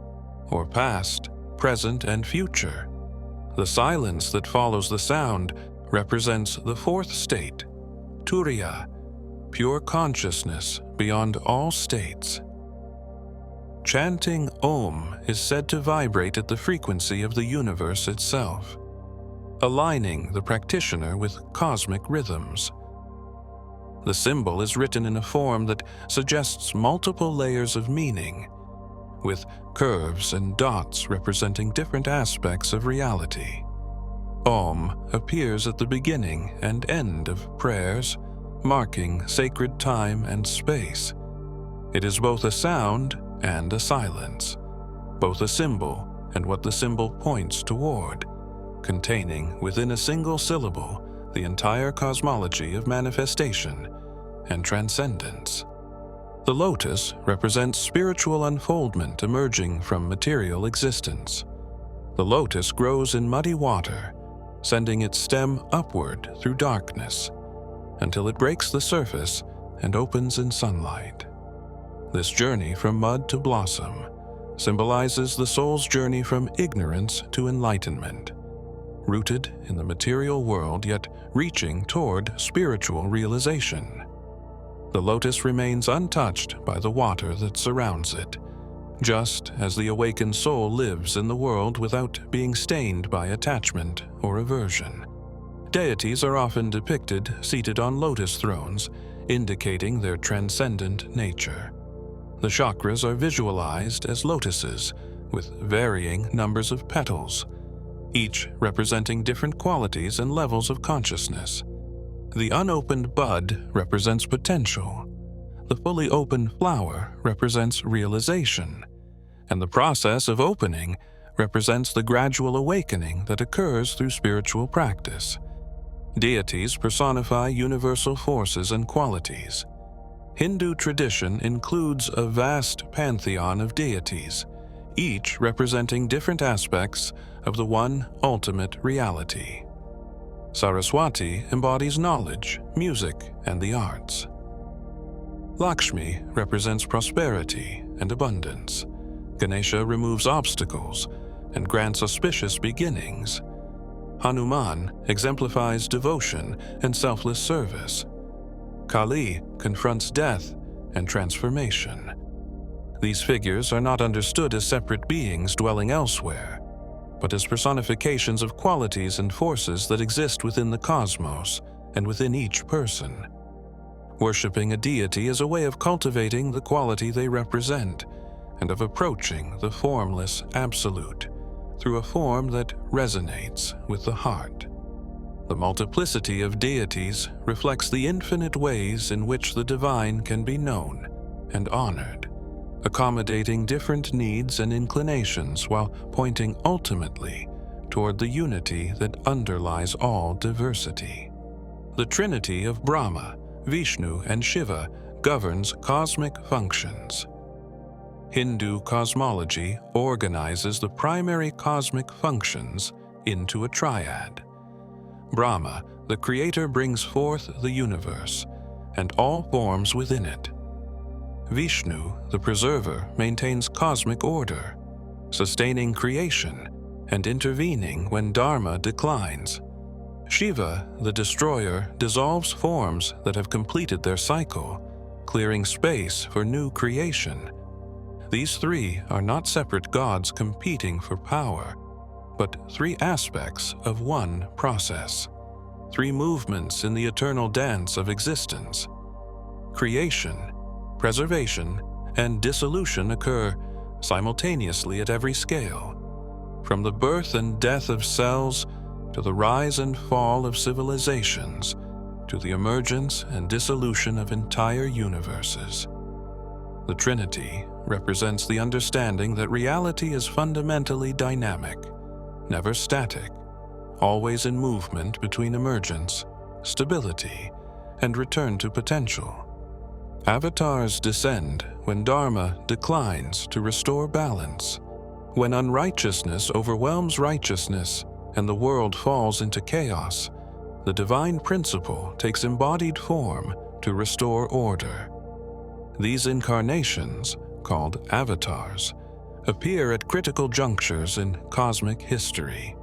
or past, present and future. The silence that follows the sound represents the fourth state, Turiya, pure consciousness beyond all states. Chanting Om is said to vibrate at the frequency of the universe itself, aligning the practitioner with cosmic rhythms. The symbol is written in a form that suggests multiple layers of meaning, with curves and dots representing different aspects of reality. Om appears at the beginning and end of prayers, marking sacred time and space. It is both a sound and a silence, both a symbol and what the symbol points toward, containing within a single syllable the entire cosmology of manifestation and transcendence. The lotus represents spiritual unfoldment emerging from material existence. The lotus grows in muddy water, sending its stem upward through darkness until it breaks the surface and opens in sunlight. This journey from mud to blossom symbolizes the soul's journey from ignorance to enlightenment, rooted in the material world yet reaching toward spiritual realization. The lotus remains untouched by the water that surrounds it, just as the awakened soul lives in the world without being stained by attachment or aversion. Deities are often depicted seated on lotus thrones, indicating their transcendent nature. The chakras are visualized as lotuses, with varying numbers of petals, each representing different qualities and levels of consciousness. The unopened bud represents potential. The fully opened flower represents realization, and the process of opening represents the gradual awakening that occurs through spiritual practice. Deities personify universal forces and qualities. Hindu tradition includes a vast pantheon of deities, each representing different aspects of the one ultimate reality. Saraswati embodies knowledge, music, and the arts. Lakshmi represents prosperity and abundance. Ganesha removes obstacles and grants auspicious beginnings. Hanuman exemplifies devotion and selfless service. Kali confronts death and transformation. These figures are not understood as separate beings dwelling elsewhere, but as personifications of qualities and forces that exist within the cosmos and within each person. Worshipping a deity is a way of cultivating the quality they represent and of approaching the formless absolute through a form that resonates with the heart. The multiplicity of deities reflects the infinite ways in which the divine can be known and honored, accommodating different needs and inclinations while pointing ultimately toward the unity that underlies all diversity. The trinity of Brahma, Vishnu, and Shiva governs cosmic functions. Hindu cosmology organizes the primary cosmic functions into a triad. Brahma, the creator, brings forth the universe and all forms within it. Vishnu, the preserver, maintains cosmic order, sustaining creation and intervening when dharma declines. Shiva, the destroyer, dissolves forms that have completed their cycle, clearing space for new creation. These three are not separate gods competing for power, but three aspects of one process, three movements in the eternal dance of existence. Creation, preservation, and dissolution occur simultaneously at every scale, from the birth and death of cells to the rise and fall of civilizations, to the emergence and dissolution of entire universes. The Trinity represents the understanding that reality is fundamentally dynamic, never static, always in movement between emergence, stability, and return to potential. Avatars descend when dharma declines to restore balance, when unrighteousness overwhelms righteousness and the world falls into chaos. The divine principle takes embodied form to restore order. These incarnations, called avatars, appear at critical junctures in cosmic history.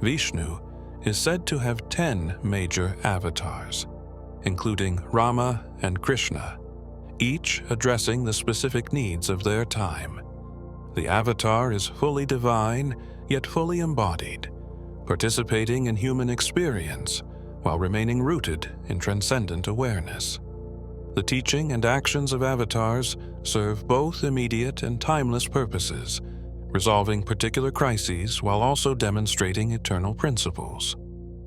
Vishnu is said to have 10 major avatars, including Rama and Krishna, each addressing the specific needs of their time. The avatar is fully divine, yet fully embodied, participating in human experience while remaining rooted in transcendent awareness. The teaching and actions of avatars serve both immediate and timeless purposes, resolving particular crises while also demonstrating eternal principles.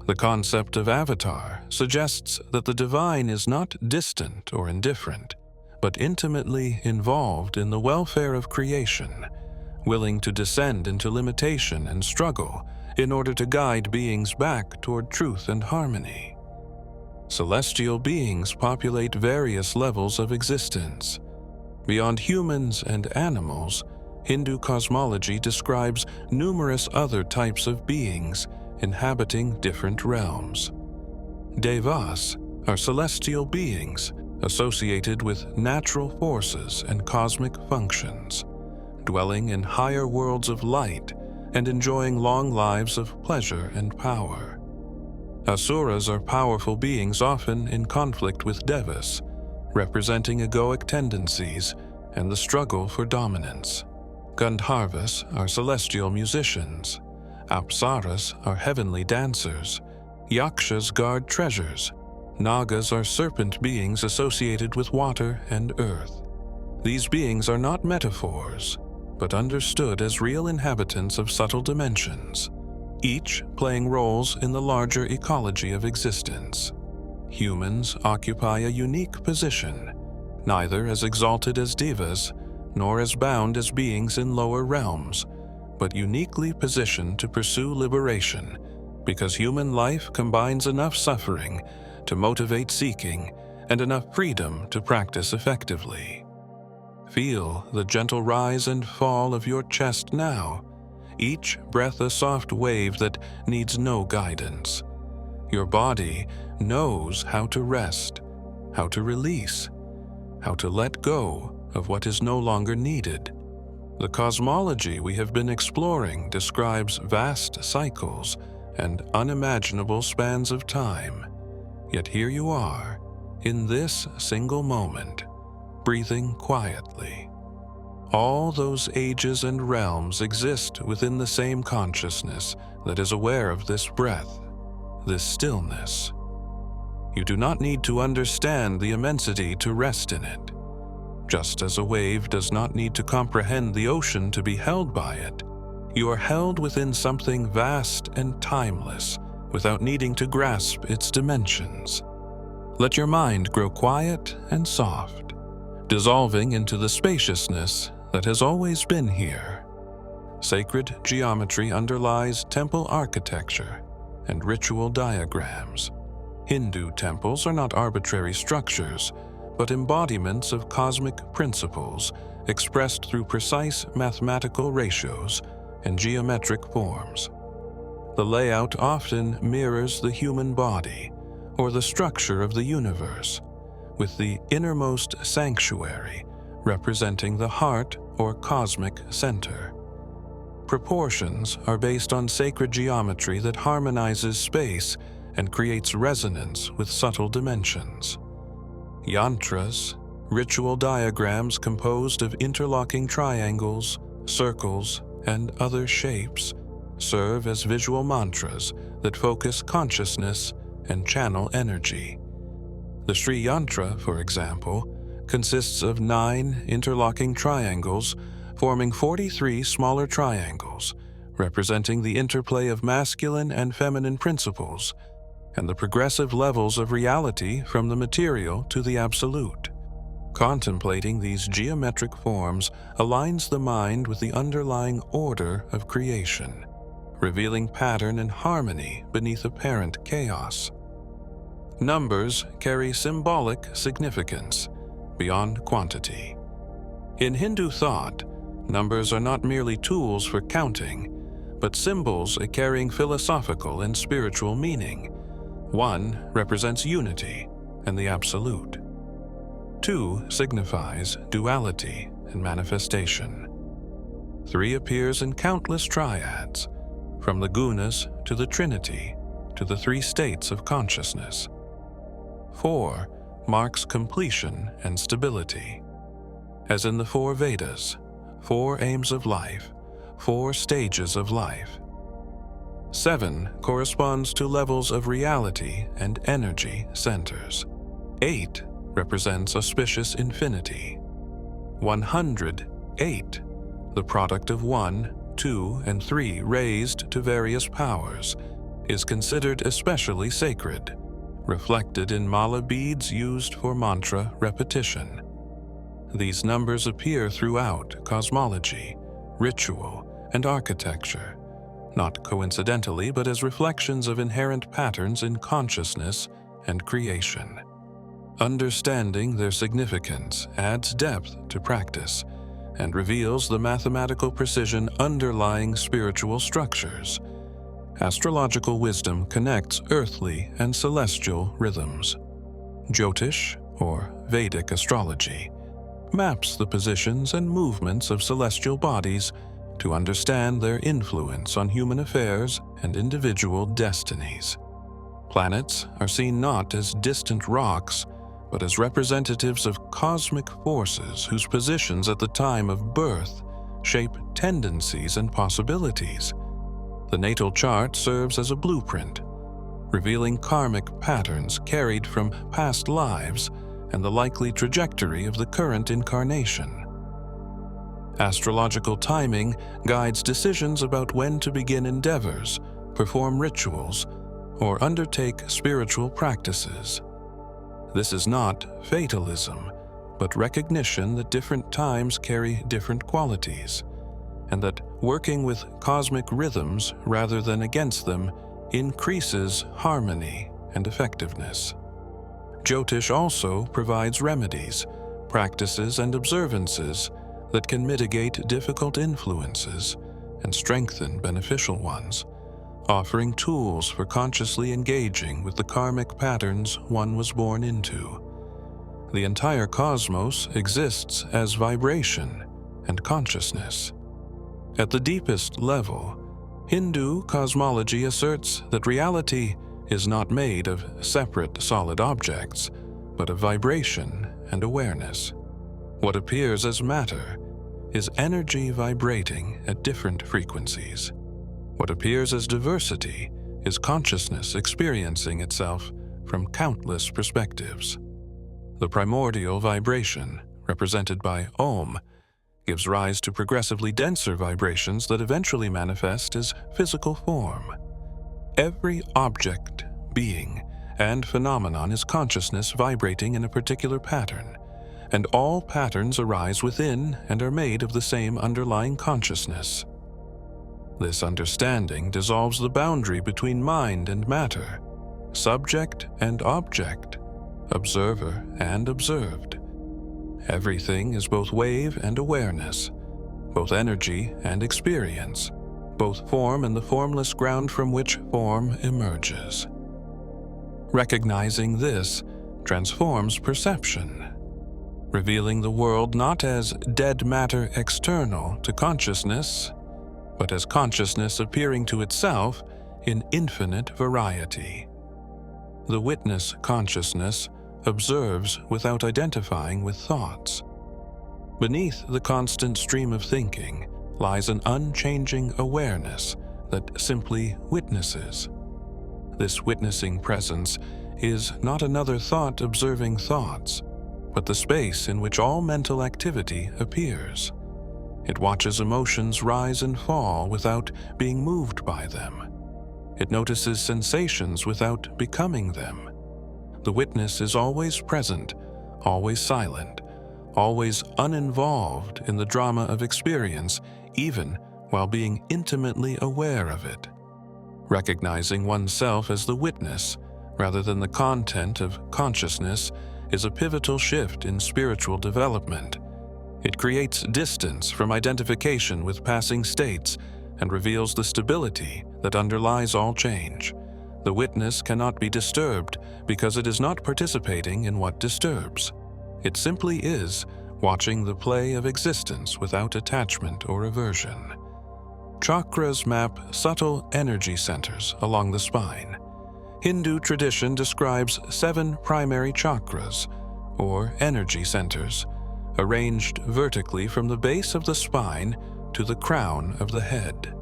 The concept of avatar suggests that the divine is not distant or indifferent, but intimately involved in the welfare of creation, willing to descend into limitation and struggle in order to guide beings back toward truth and harmony. Celestial beings populate various levels of existence. Beyond humans and animals, Hindu cosmology describes numerous other types of beings inhabiting different realms. Devas are celestial beings associated with natural forces and cosmic functions, dwelling in higher worlds of light and enjoying long lives of pleasure and power. Asuras are powerful beings often in conflict with devas, representing egoic tendencies and the struggle for dominance. Gandharvas are celestial musicians. Apsaras are heavenly dancers. Yakshas guard treasures. Nagas are serpent beings associated with water and earth. These beings are not metaphors, but understood as real inhabitants of subtle dimensions, each playing roles in the larger ecology of existence. Humans occupy a unique position, neither as exalted as devas, nor as bound as beings in lower realms, but uniquely positioned to pursue liberation, because human life combines enough suffering to motivate seeking and enough freedom to practice effectively. Feel the gentle rise and fall of your chest now, each breath a soft wave that needs no guidance. Your body knows how to rest, how to release, how to let go of what is no longer needed. The cosmology we have been exploring describes vast cycles and unimaginable spans of time. Yet here you are, in this single moment, breathing quietly. All those ages and realms exist within the same consciousness that is aware of this breath, this stillness. You do not need to understand the immensity to rest in it. Just as a wave does not need to comprehend the ocean to be held by it, you are held within something vast and timeless without needing to grasp its dimensions. Let your mind grow quiet and soft, dissolving into the spaciousness that has always been here. Sacred geometry underlies temple architecture and ritual diagrams. Hindu temples are not arbitrary structures, but embodiments of cosmic principles expressed through precise mathematical ratios and geometric forms. The layout often mirrors the human body or the structure of the universe, with the innermost sanctuary representing the heart or cosmic center. Proportions are based on sacred geometry that harmonizes space and creates resonance with subtle dimensions. Yantras, ritual diagrams composed of interlocking triangles, circles, and other shapes, serve as visual mantras that focus consciousness and channel energy. The Sri Yantra, for example, consists of 9 interlocking triangles forming 43 smaller triangles, representing the interplay of masculine and feminine principles and the progressive levels of reality from the material to the absolute. Contemplating these geometric forms aligns the mind with the underlying order of creation, revealing pattern and harmony beneath apparent chaos. Numbers carry symbolic significance beyond quantity. In Hindu thought, numbers are not merely tools for counting, but symbols carrying philosophical and spiritual meaning. 1 represents unity and the absolute. 2 signifies duality and manifestation. 3 appears in countless triads, from the gunas to the trinity to the 3 states of consciousness. 4 marks completion and stability. As in the 4 Vedas, 4 aims of life, 4 stages of life. 7 corresponds to levels of reality and energy centers. 8 represents auspicious infinity. 108, the product of 1, 2, and 3 raised to various powers, is considered especially sacred, reflected in mala beads used for mantra repetition. These numbers appear throughout cosmology, ritual, and architecture, not coincidentally but as reflections of inherent patterns in consciousness and creation. Understanding their significance adds depth to practice and reveals the mathematical precision underlying spiritual structures. Astrological wisdom connects earthly and celestial rhythms. Jyotish, or Vedic astrology, maps the positions and movements of celestial bodies to understand their influence on human affairs and individual destinies. Planets are seen not as distant rocks, but as representatives of cosmic forces whose positions at the time of birth shape tendencies and possibilities. The natal chart serves as a blueprint, revealing karmic patterns carried from past lives and the likely trajectory of the current incarnation. Astrological timing guides decisions about when to begin endeavors, perform rituals, or undertake spiritual practices. This is not fatalism, but recognition that different times carry different qualities, and that working with cosmic rhythms rather than against them increases harmony and effectiveness. Jyotish also provides remedies, practices, and observances that can mitigate difficult influences and strengthen beneficial ones, offering tools for consciously engaging with the karmic patterns one was born into. The entire cosmos exists as vibration and consciousness. At the deepest level, Hindu cosmology asserts that reality is not made of separate solid objects, but of vibration and awareness. What appears as matter is energy vibrating at different frequencies. What appears as diversity is consciousness experiencing itself from countless perspectives. The primordial vibration, represented by Om, gives rise to progressively denser vibrations that eventually manifest as physical form. Every object, being, and phenomenon is consciousness vibrating in a particular pattern, and all patterns arise within and are made of the same underlying consciousness. This understanding dissolves the boundary between mind and matter, subject and object, observer and observed. Everything is both wave and awareness, both energy and experience, both form and the formless ground from which form emerges. Recognizing this transforms perception, revealing the world not as dead matter external to consciousness, but as consciousness appearing to itself in infinite variety. The witness consciousness observes without identifying with thoughts. Beneath the constant stream of thinking lies an unchanging awareness that simply witnesses. This witnessing presence is not another thought observing thoughts, but the space in which all mental activity appears. It watches emotions rise and fall without being moved by them. It notices sensations without becoming them. The witness is always present, always silent, always uninvolved in the drama of experience, even while being intimately aware of it. Recognizing oneself as the witness, rather than the content of consciousness, is a pivotal shift in spiritual development. It creates distance from identification with passing states and reveals the stability that underlies all change. The witness cannot be disturbed because it is not participating in what disturbs. It simply is watching the play of existence without attachment or aversion. Chakras map subtle energy centers along the spine. Hindu tradition describes 7 primary chakras, or energy centers, arranged vertically from the base of the spine to the crown of the head.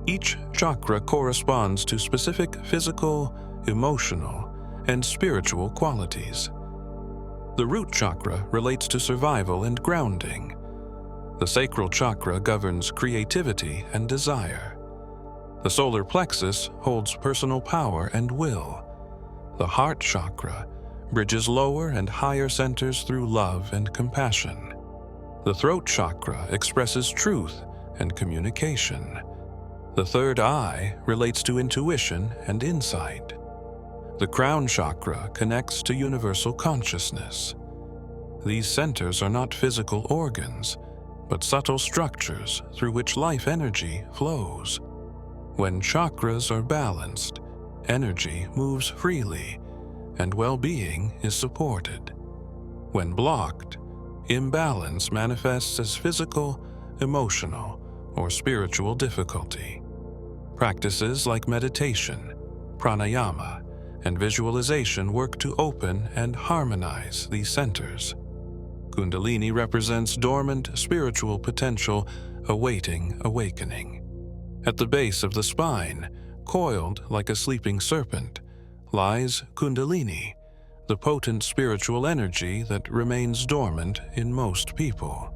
Each chakra corresponds to specific physical, emotional, and spiritual qualities. The root chakra relates to survival and grounding. The sacral chakra governs creativity and desire. The solar plexus holds personal power and will. The heart chakra bridges lower and higher centers through love and compassion. The throat chakra expresses truth and communication. The third eye relates to intuition and insight. The crown chakra connects to universal consciousness. These centers are not physical organs, but subtle structures through which life energy flows. When chakras are balanced, energy moves freely, and well-being is supported. When blocked, imbalance manifests as physical, emotional, or spiritual difficulty. Practices like meditation, pranayama, and visualization work to open and harmonize these centers. Kundalini represents dormant spiritual potential awaiting awakening. At the base of the spine, coiled like a sleeping serpent, lies Kundalini, the potent spiritual energy that remains dormant in most people.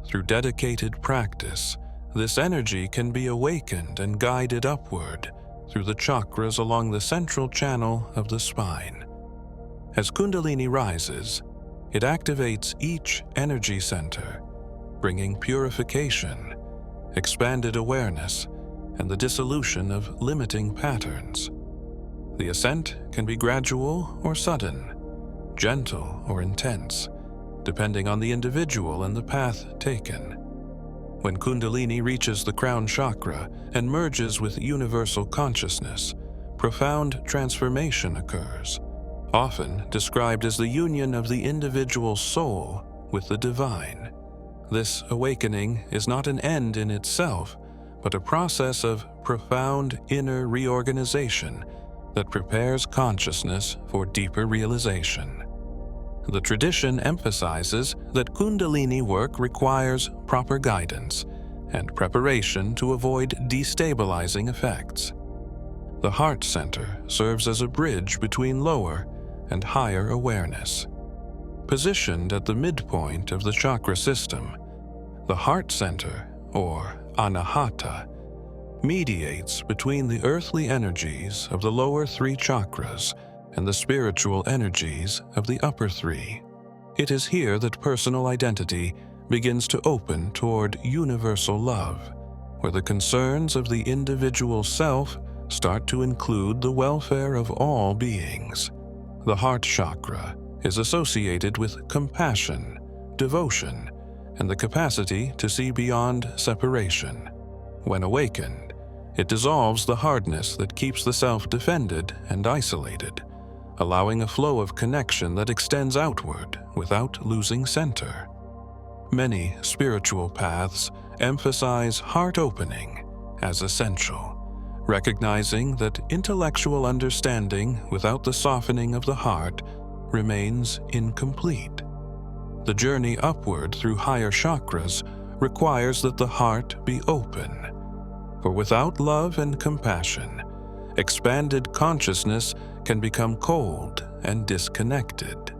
Through dedicated practice, this energy can be awakened and guided upward through the chakras along the central channel of the spine. As Kundalini rises, it activates each energy center, bringing purification, expanded awareness, and the dissolution of limiting patterns. The ascent can be gradual or sudden, gentle or intense, depending on the individual and the path taken. When Kundalini reaches the crown chakra and merges with universal consciousness, profound transformation occurs, often described as the union of the individual soul with the divine. This awakening is not an end in itself, but a process of profound inner reorganization that prepares consciousness for deeper realization. The tradition emphasizes that Kundalini work requires proper guidance and preparation to avoid destabilizing effects. The heart center serves as a bridge between lower and higher awareness. Positioned at the midpoint of the chakra system, the heart center, or anahata, mediates between the earthly energies of the lower 3 chakras and the spiritual energies of the upper 3. It is here that personal identity begins to open toward universal love, where the concerns of the individual self start to include the welfare of all beings. The heart chakra is associated with compassion, devotion, and the capacity to see beyond separation. When awakened, it dissolves the hardness that keeps the self defended and isolated, allowing a flow of connection that extends outward without losing center. Many spiritual paths emphasize heart opening as essential, recognizing that intellectual understanding without the softening of the heart remains incomplete. The journey upward through higher chakras requires that the heart be open, for without love and compassion, expanded consciousness can become cold and disconnected.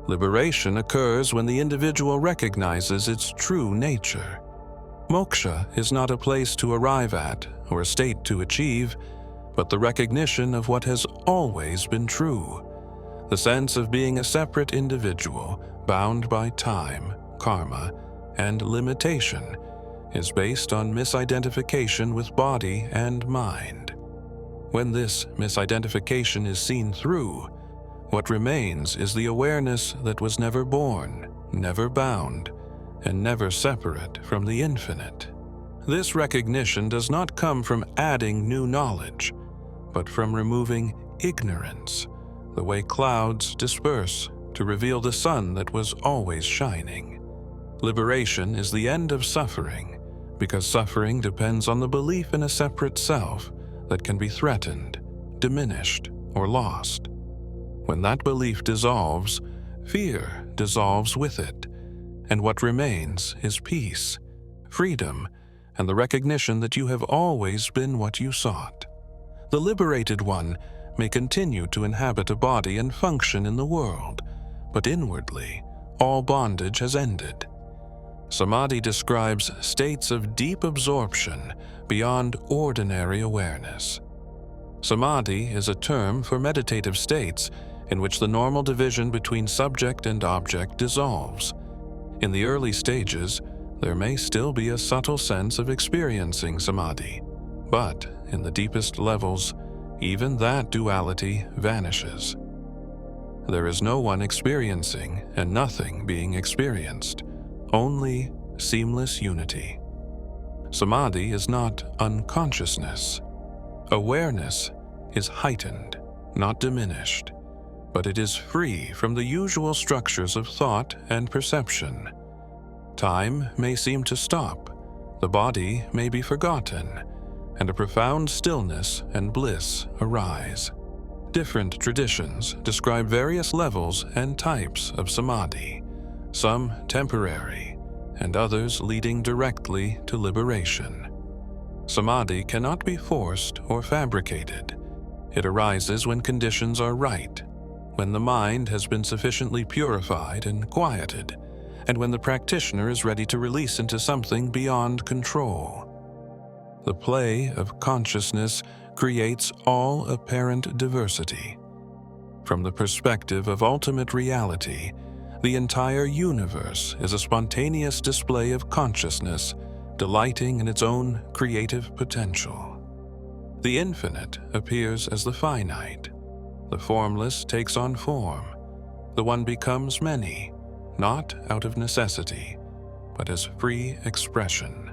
Liberation occurs when the individual recognizes its true nature. Moksha is not a place to arrive at or a state to achieve, but the recognition of what has always been true. The sense of being a separate individual, bound by time, karma, and limitation, is based on misidentification with body and mind. When this misidentification is seen through, what remains is the awareness that was never born, never bound, and never separate from the infinite. This recognition does not come from adding new knowledge, but from removing ignorance, the way clouds disperse to reveal the sun that was always shining. Liberation is the end of suffering, because suffering depends on the belief in a separate self that can be threatened, diminished, or lost. When that belief dissolves, fear dissolves with it, and what remains is peace, freedom, and the recognition that you have always been what you sought. The liberated one may continue to inhabit a body and function in the world, but inwardly, all bondage has ended. Samadhi describes states of deep absorption beyond ordinary awareness. Samadhi is a term for meditative states in which the normal division between subject and object dissolves. In the early stages, there may still be a subtle sense of experiencing samadhi, but in the deepest levels, even that duality vanishes. There is no one experiencing and nothing being experienced, only seamless unity. Samadhi is not unconsciousness. Awareness is heightened, not diminished, but it is free from the usual structures of thought and perception. Time may seem to stop, the body may be forgotten, and a profound stillness and bliss arise. Different traditions describe various levels and types of samadhi, some temporary, and others leading directly to liberation. Samadhi cannot be forced or fabricated. It arises when conditions are right, when the mind has been sufficiently purified and quieted, and when the practitioner is ready to release into something beyond control. The play of consciousness creates all apparent diversity. From the perspective of ultimate reality, the entire universe is a spontaneous display of consciousness, delighting in its own creative potential. The infinite appears as the finite. The formless takes on form. The one becomes many, not out of necessity, but as free expression.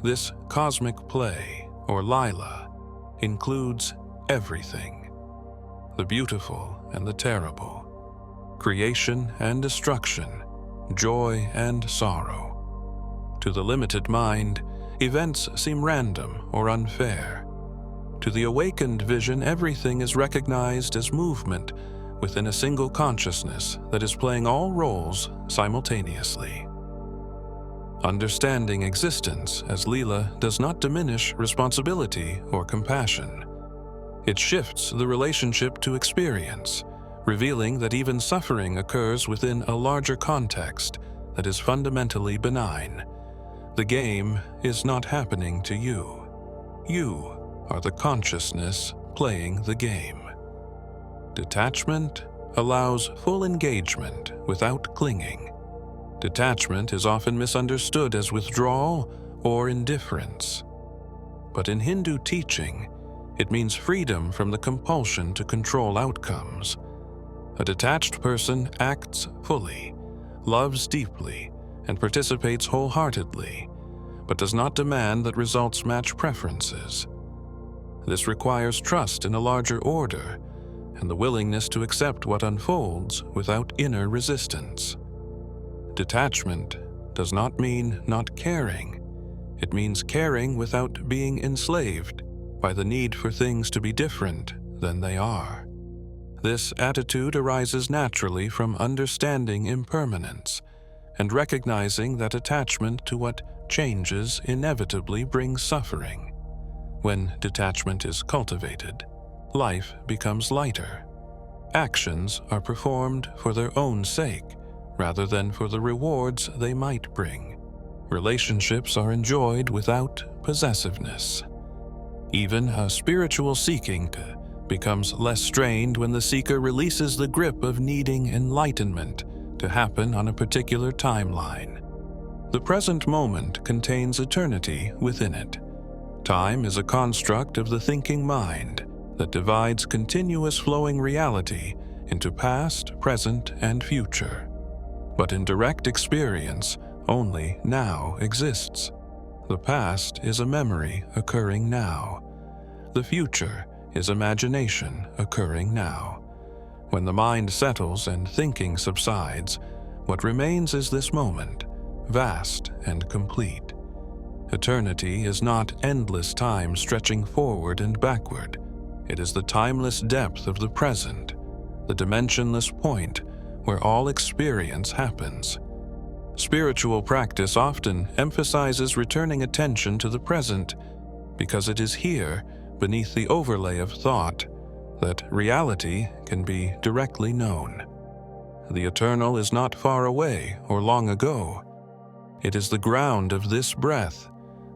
This cosmic play, or lila, includes everything: the beautiful and the terrible, creation and destruction, joy and sorrow. To the limited mind, events seem random or unfair. To the awakened vision, everything is recognized as movement within a single consciousness that is playing all roles simultaneously. Understanding existence as lila does not diminish responsibility or compassion. It shifts the relationship to experience, revealing that even suffering occurs within a larger context that is fundamentally benign. The game is not happening to you. You are the consciousness playing the game. Detachment allows full engagement without clinging. Detachment is often misunderstood as withdrawal or indifference. But in Hindu teaching, it means freedom from the compulsion to control outcomes. A detached person acts fully, loves deeply, and participates wholeheartedly, but does not demand that results match preferences. This requires trust in a larger order and the willingness to accept what unfolds without inner resistance. Detachment does not mean not caring. It means caring without being enslaved by the need for things to be different than they are. This attitude arises naturally from understanding impermanence and recognizing that attachment to what changes inevitably brings suffering. When detachment is cultivated, life becomes lighter. Actions are performed for their own sake, rather than for the rewards they might bring. Relationships are enjoyed without possessiveness. Even a spiritual seeking becomes less strained when the seeker releases the grip of needing enlightenment to happen on a particular timeline. The present moment contains eternity within it. Time is a construct of the thinking mind that divides continuous flowing reality into past, present, and future. But in direct experience, only now exists. The past is a memory occurring now. The future is imagination occurring now. When the mind settles and thinking subsides, what remains is this moment, vast and complete. Eternity is not endless time stretching forward and backward. It is the timeless depth of the present, the dimensionless point where all experience happens. Spiritual practice often emphasizes returning attention to the present because it is here, beneath the overlay of thought, that reality can be directly known. The eternal is not far away or long ago. It is the ground of this breath,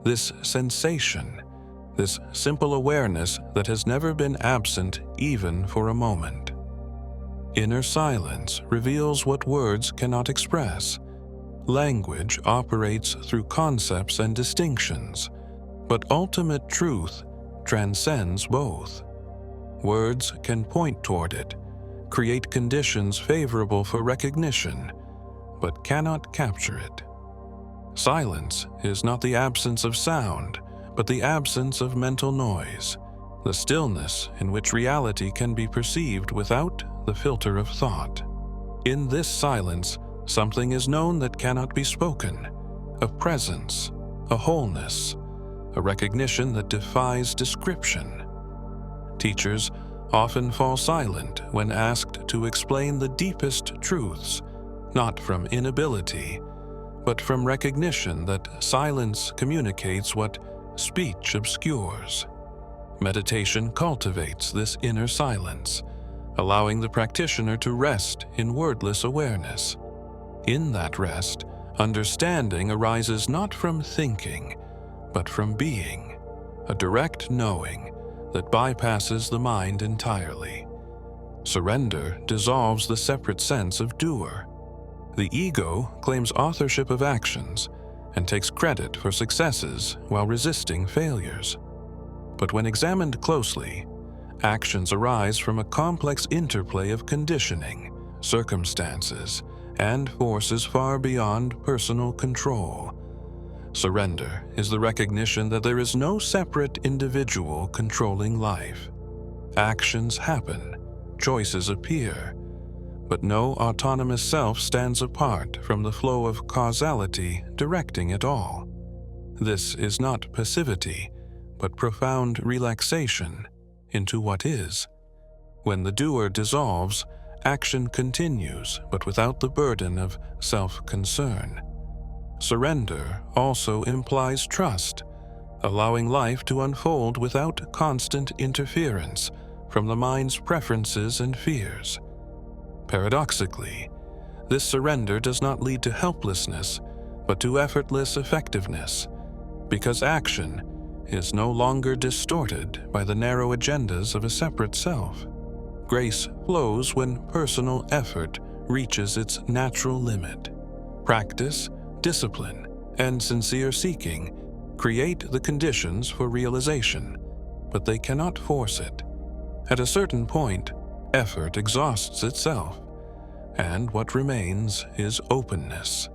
this sensation, this simple awareness that has never been absent even for a moment. Inner silence reveals what words cannot express. Language operates through concepts and distinctions, but ultimate truth transcends both. Words can point toward it, create conditions favorable for recognition, but cannot capture it. Silence is not the absence of sound, but the absence of mental noise, the stillness in which reality can be perceived without the filter of thought. In this silence, something is known that cannot be spoken, a presence, a wholeness, a recognition that defies description. Teachers often fall silent when asked to explain the deepest truths, not from inability, but from recognition that silence communicates what speech obscures. Meditation cultivates this inner silence, allowing the practitioner to rest in wordless awareness. In that rest, understanding arises not from thinking, but from being, a direct knowing that bypasses the mind entirely. Surrender dissolves the separate sense of doer. The ego claims authorship of actions and takes credit for successes while resisting failures. But when examined closely, actions arise from a complex interplay of conditioning, circumstances, and forces far beyond personal control. Surrender is the recognition that there is no separate individual controlling life. Actions happen, choices appear, but no autonomous self stands apart from the flow of causality directing it all. This is not passivity, but profound relaxation into what is. When the doer dissolves, action continues, but without the burden of self-concern. Surrender also implies trust, allowing life to unfold without constant interference from the mind's preferences and fears. Paradoxically, this surrender does not lead to helplessness, but to effortless effectiveness, because action is no longer distorted by the narrow agendas of a separate self. Grace flows when personal effort reaches its natural limit. Practice, discipline, and sincere seeking create the conditions for realization, but they cannot force it. At a certain point, effort exhausts itself, and what remains is openness.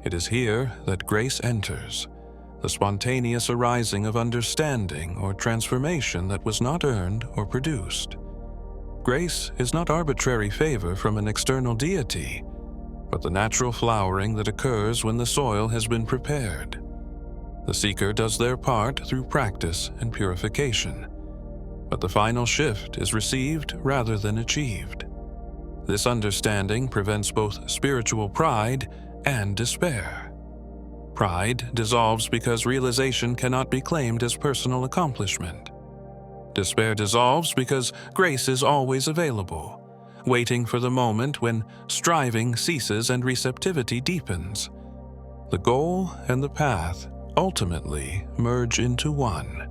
It is here that grace enters, the spontaneous arising of understanding or transformation that was not earned or produced. Grace is not arbitrary favor from an external deity, but the natural flowering that occurs when the soil has been prepared. The seeker does their part through practice and purification, but the final shift is received rather than achieved. This understanding prevents both spiritual pride and despair. Pride dissolves because realization cannot be claimed as personal accomplishment. Despair dissolves because grace is always available, waiting for the moment when striving ceases and receptivity deepens. The goal and the path ultimately merge into one.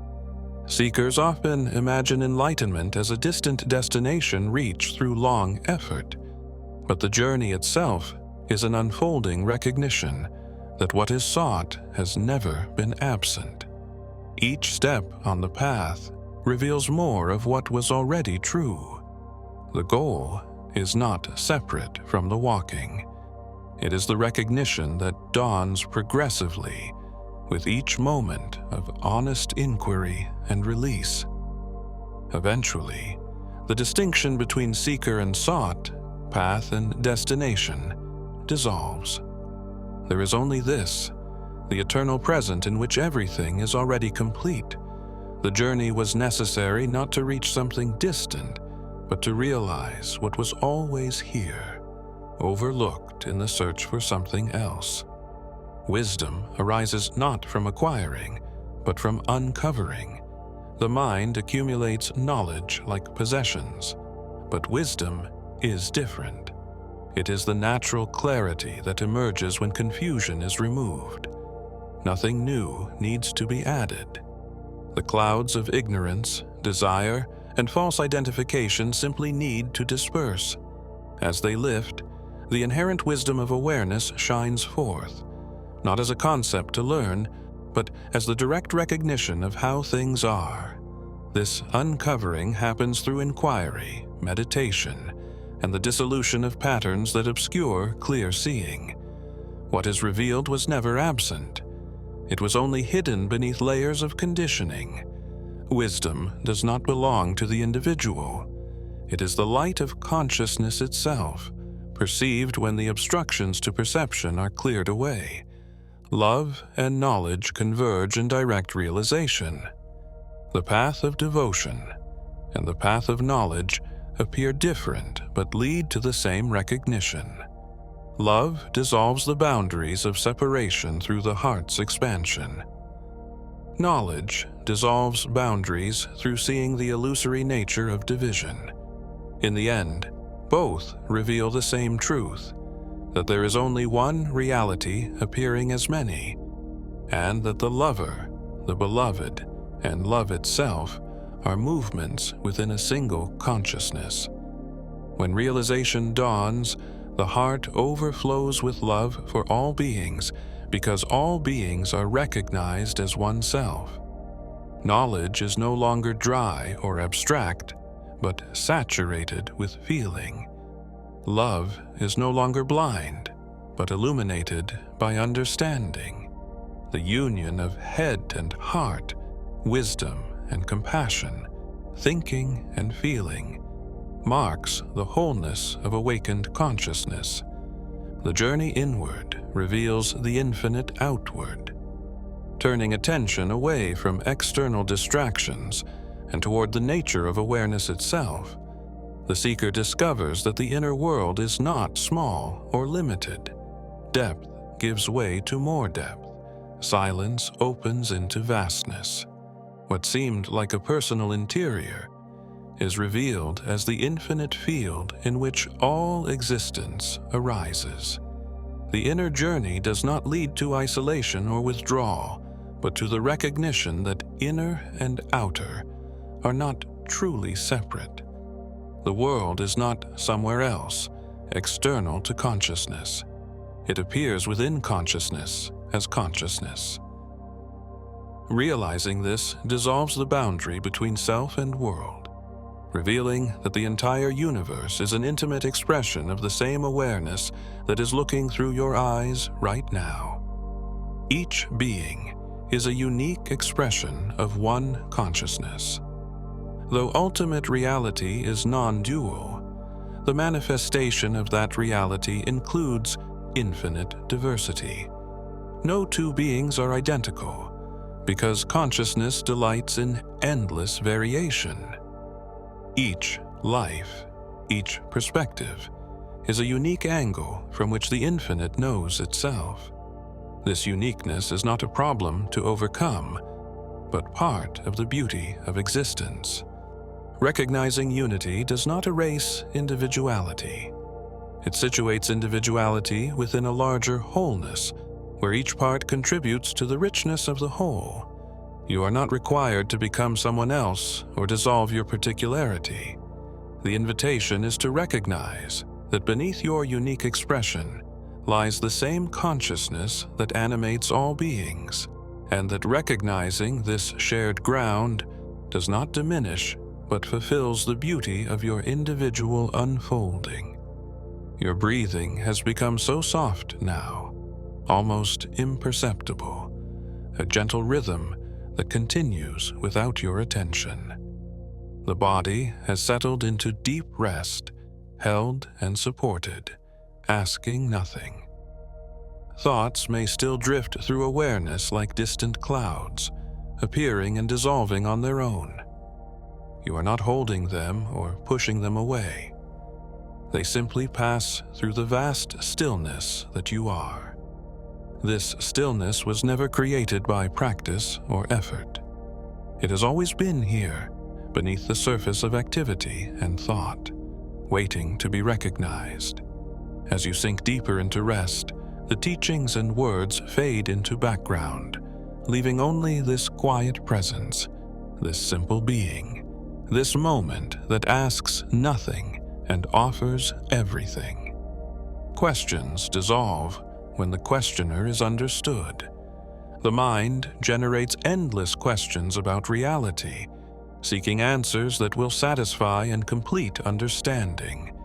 Seekers often imagine enlightenment as a distant destination reached through long effort, but the journey itself is an unfolding recognition that what is sought has never been absent. Each step on the path reveals more of what was already true. The goal is not separate from the walking. It is the recognition that dawns progressively with each moment of honest inquiry and release. Eventually, the distinction between seeker and sought, path and destination, dissolves. There is only this, the eternal present in which everything is already complete. The journey was necessary not to reach something distant, but to realize what was always here, overlooked in the search for something else. Wisdom arises not from acquiring, but from uncovering. The mind accumulates knowledge like possessions, but wisdom is different. It is the natural clarity that emerges when confusion is removed. Nothing new needs to be added. The clouds of ignorance, desire, and false identification simply need to disperse. As they lift, the inherent wisdom of awareness shines forth, not as a concept to learn, but as the direct recognition of how things are. This uncovering happens through inquiry, meditation, and the dissolution of patterns that obscure clear seeing. What is revealed was never absent. It was only hidden beneath layers of conditioning. Wisdom does not belong to the individual. It is the light of consciousness itself, perceived when the obstructions to perception are cleared away. Love and knowledge converge in direct realization. The path of devotion and the path of knowledge appear different but lead to the same recognition. Love dissolves the boundaries of separation through the heart's expansion. Knowledge dissolves boundaries through seeing the illusory nature of division. In the end, both reveal the same truth, that there is only one reality appearing as many, and that the lover, the beloved, and love itself are movements within a single consciousness. When realization dawns, the heart overflows with love for all beings because all beings are recognized as oneself. Knowledge is no longer dry or abstract, but saturated with feeling. Love is no longer blind, but illuminated by understanding. The union of head and heart, wisdom and compassion, thinking and feeling, marks the wholeness of awakened consciousness. The journey inward reveals the infinite outward. Turning attention away from external distractions and toward the nature of awareness itself, the seeker discovers that the inner world is not small or limited. Depth gives way to more depth. Silence opens into vastness. What seemed like a personal interior is revealed as the infinite field in which all existence arises. The inner journey does not lead to isolation or withdrawal, but to the recognition that inner and outer are not truly separate. The world is not somewhere else, external to consciousness. It appears within consciousness as consciousness. Realizing this dissolves the boundary between self and world, revealing that the entire universe is an intimate expression of the same awareness that is looking through your eyes right now. Each being is a unique expression of one consciousness. Though ultimate reality is non-dual, the manifestation of that reality includes infinite diversity. No two beings are identical, because consciousness delights in endless variation. Each life, each perspective, is a unique angle from which the infinite knows itself. This uniqueness is not a problem to overcome, but part of the beauty of existence. Recognizing unity does not erase individuality. It situates individuality within a larger wholeness, where each part contributes to the richness of the whole. You are not required to become someone else or dissolve your particularity. The invitation is to recognize that beneath your unique expression lies the same consciousness that animates all beings, and that recognizing this shared ground does not diminish but fulfills the beauty of your individual unfolding. Your breathing has become so soft now, almost imperceptible, a gentle rhythm that continues without your attention. The body has settled into deep rest, held and supported, asking nothing. Thoughts may still drift through awareness like distant clouds, appearing and dissolving on their own. You are not holding them or pushing them away. They simply pass through the vast stillness that you are. This stillness was never created by practice or effort. It has always been here, beneath the surface of activity and thought, waiting to be recognized. As you sink deeper into rest, the teachings and words fade into background, leaving only this quiet presence, this simple being, this moment that asks nothing and offers everything. Questions dissolve when the questioner is understood. The mind generates endless questions about reality, seeking answers that will satisfy and complete understanding.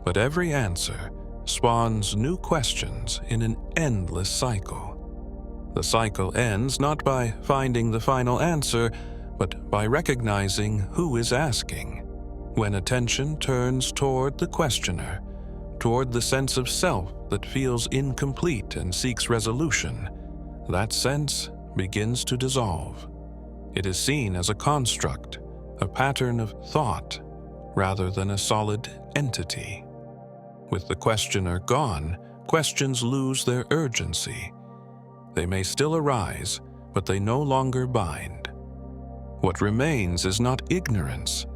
But every answer spawns new questions in an endless cycle. The cycle ends not by finding the final answer, but by recognizing who is asking. When attention turns toward the questioner, toward the sense of self that feels incomplete and seeks resolution, that sense begins to dissolve. It is seen as a construct, a pattern of thought, rather than a solid entity. With the questioner gone, questions lose their urgency. They may still arise, but they no longer bind. What remains is not ignorance,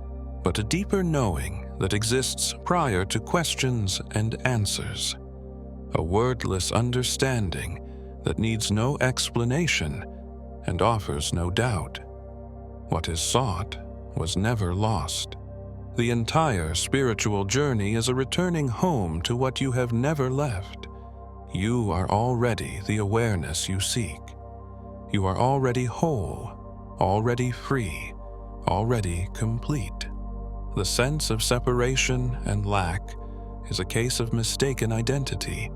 but a deeper knowing that exists prior to questions and answers. A wordless understanding that needs no explanation and offers no doubt. What is sought was never lost. The entire spiritual journey is a returning home to what you have never left. You are already the awareness you seek. You are already whole, already free, already complete. The sense of separation and lack is a case of mistaken identity,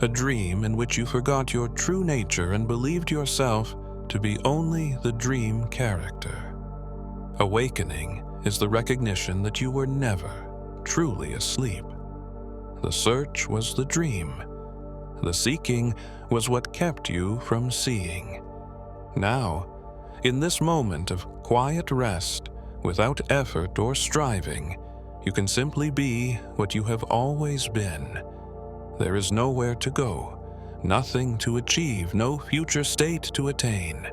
a dream in which you forgot your true nature and believed yourself to be only the dream character. Awakening is the recognition that you were never truly asleep. The search was the dream. The seeking was what kept you from seeing. Now, in this moment of quiet rest, without effort or striving, you can simply be what you have always been. There is nowhere to go, nothing to achieve, no future state to attain.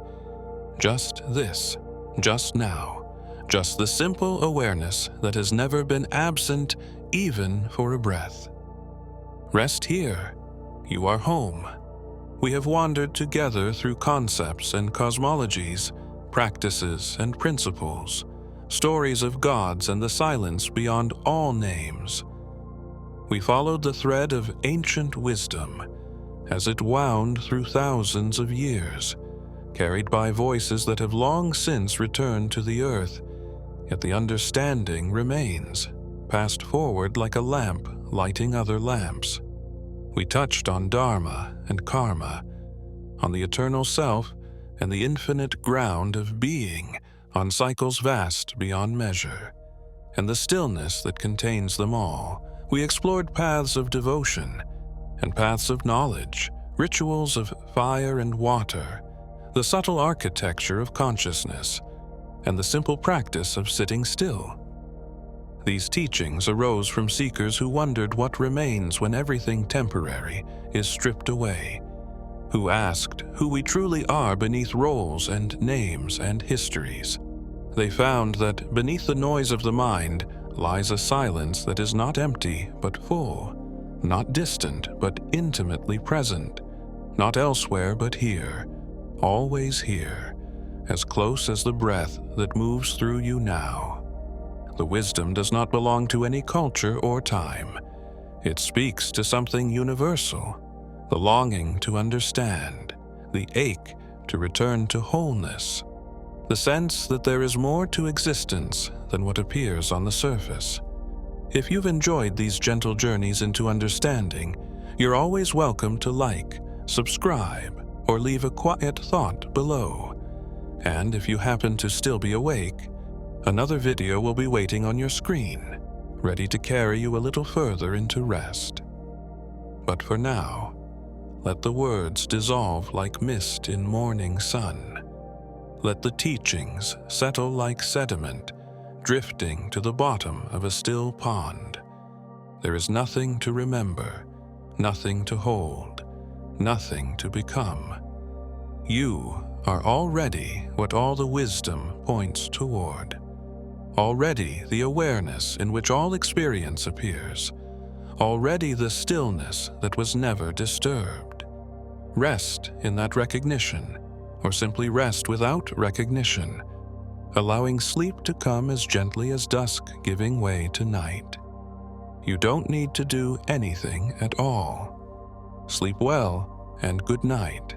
Just this, just now. Just the simple awareness that has never been absent even for a breath. Rest here. You are home. We have wandered together through concepts and cosmologies, practices and principles, stories of gods and the silence beyond all names. We followed the thread of ancient wisdom as it wound through thousands of years, carried by voices that have long since returned to the earth. Yet the understanding remains, passed forward like a lamp lighting other lamps. We touched on Dharma and Karma, on the eternal self and the infinite ground of being, on cycles vast beyond measure, and the stillness that contains them all. We explored paths of devotion and paths of knowledge, rituals of fire and water, the subtle architecture of consciousness, and the simple practice of sitting still. These teachings arose from seekers who wondered what remains when everything temporary is stripped away, who asked who we truly are beneath roles and names and histories. They found that beneath the noise of the mind lies a silence that is not empty but full, not distant but intimately present, not elsewhere but here, always here, as close as the breath that moves through you now. The wisdom does not belong to any culture or time. It speaks to something universal, the longing to understand, the ache to return to wholeness, the sense that there is more to existence than what appears on the surface. If you've enjoyed these gentle journeys into understanding, you're always welcome to like, subscribe, or leave a quiet thought below. And if you happen to still be awake, Another video will be waiting on your screen, ready to carry you a little further into rest. But for now, let the words dissolve like mist in morning sun. Let the teachings settle like sediment, drifting to the bottom of a still pond. There is nothing to remember, nothing to hold, nothing to become. You are already what all the wisdom points toward. Already the awareness in which all experience appears. Already the stillness that was never disturbed. Rest in that recognition, or simply rest without recognition, allowing sleep to come as gently as dusk giving way to night. You don't need to do anything at all. Sleep well and good night.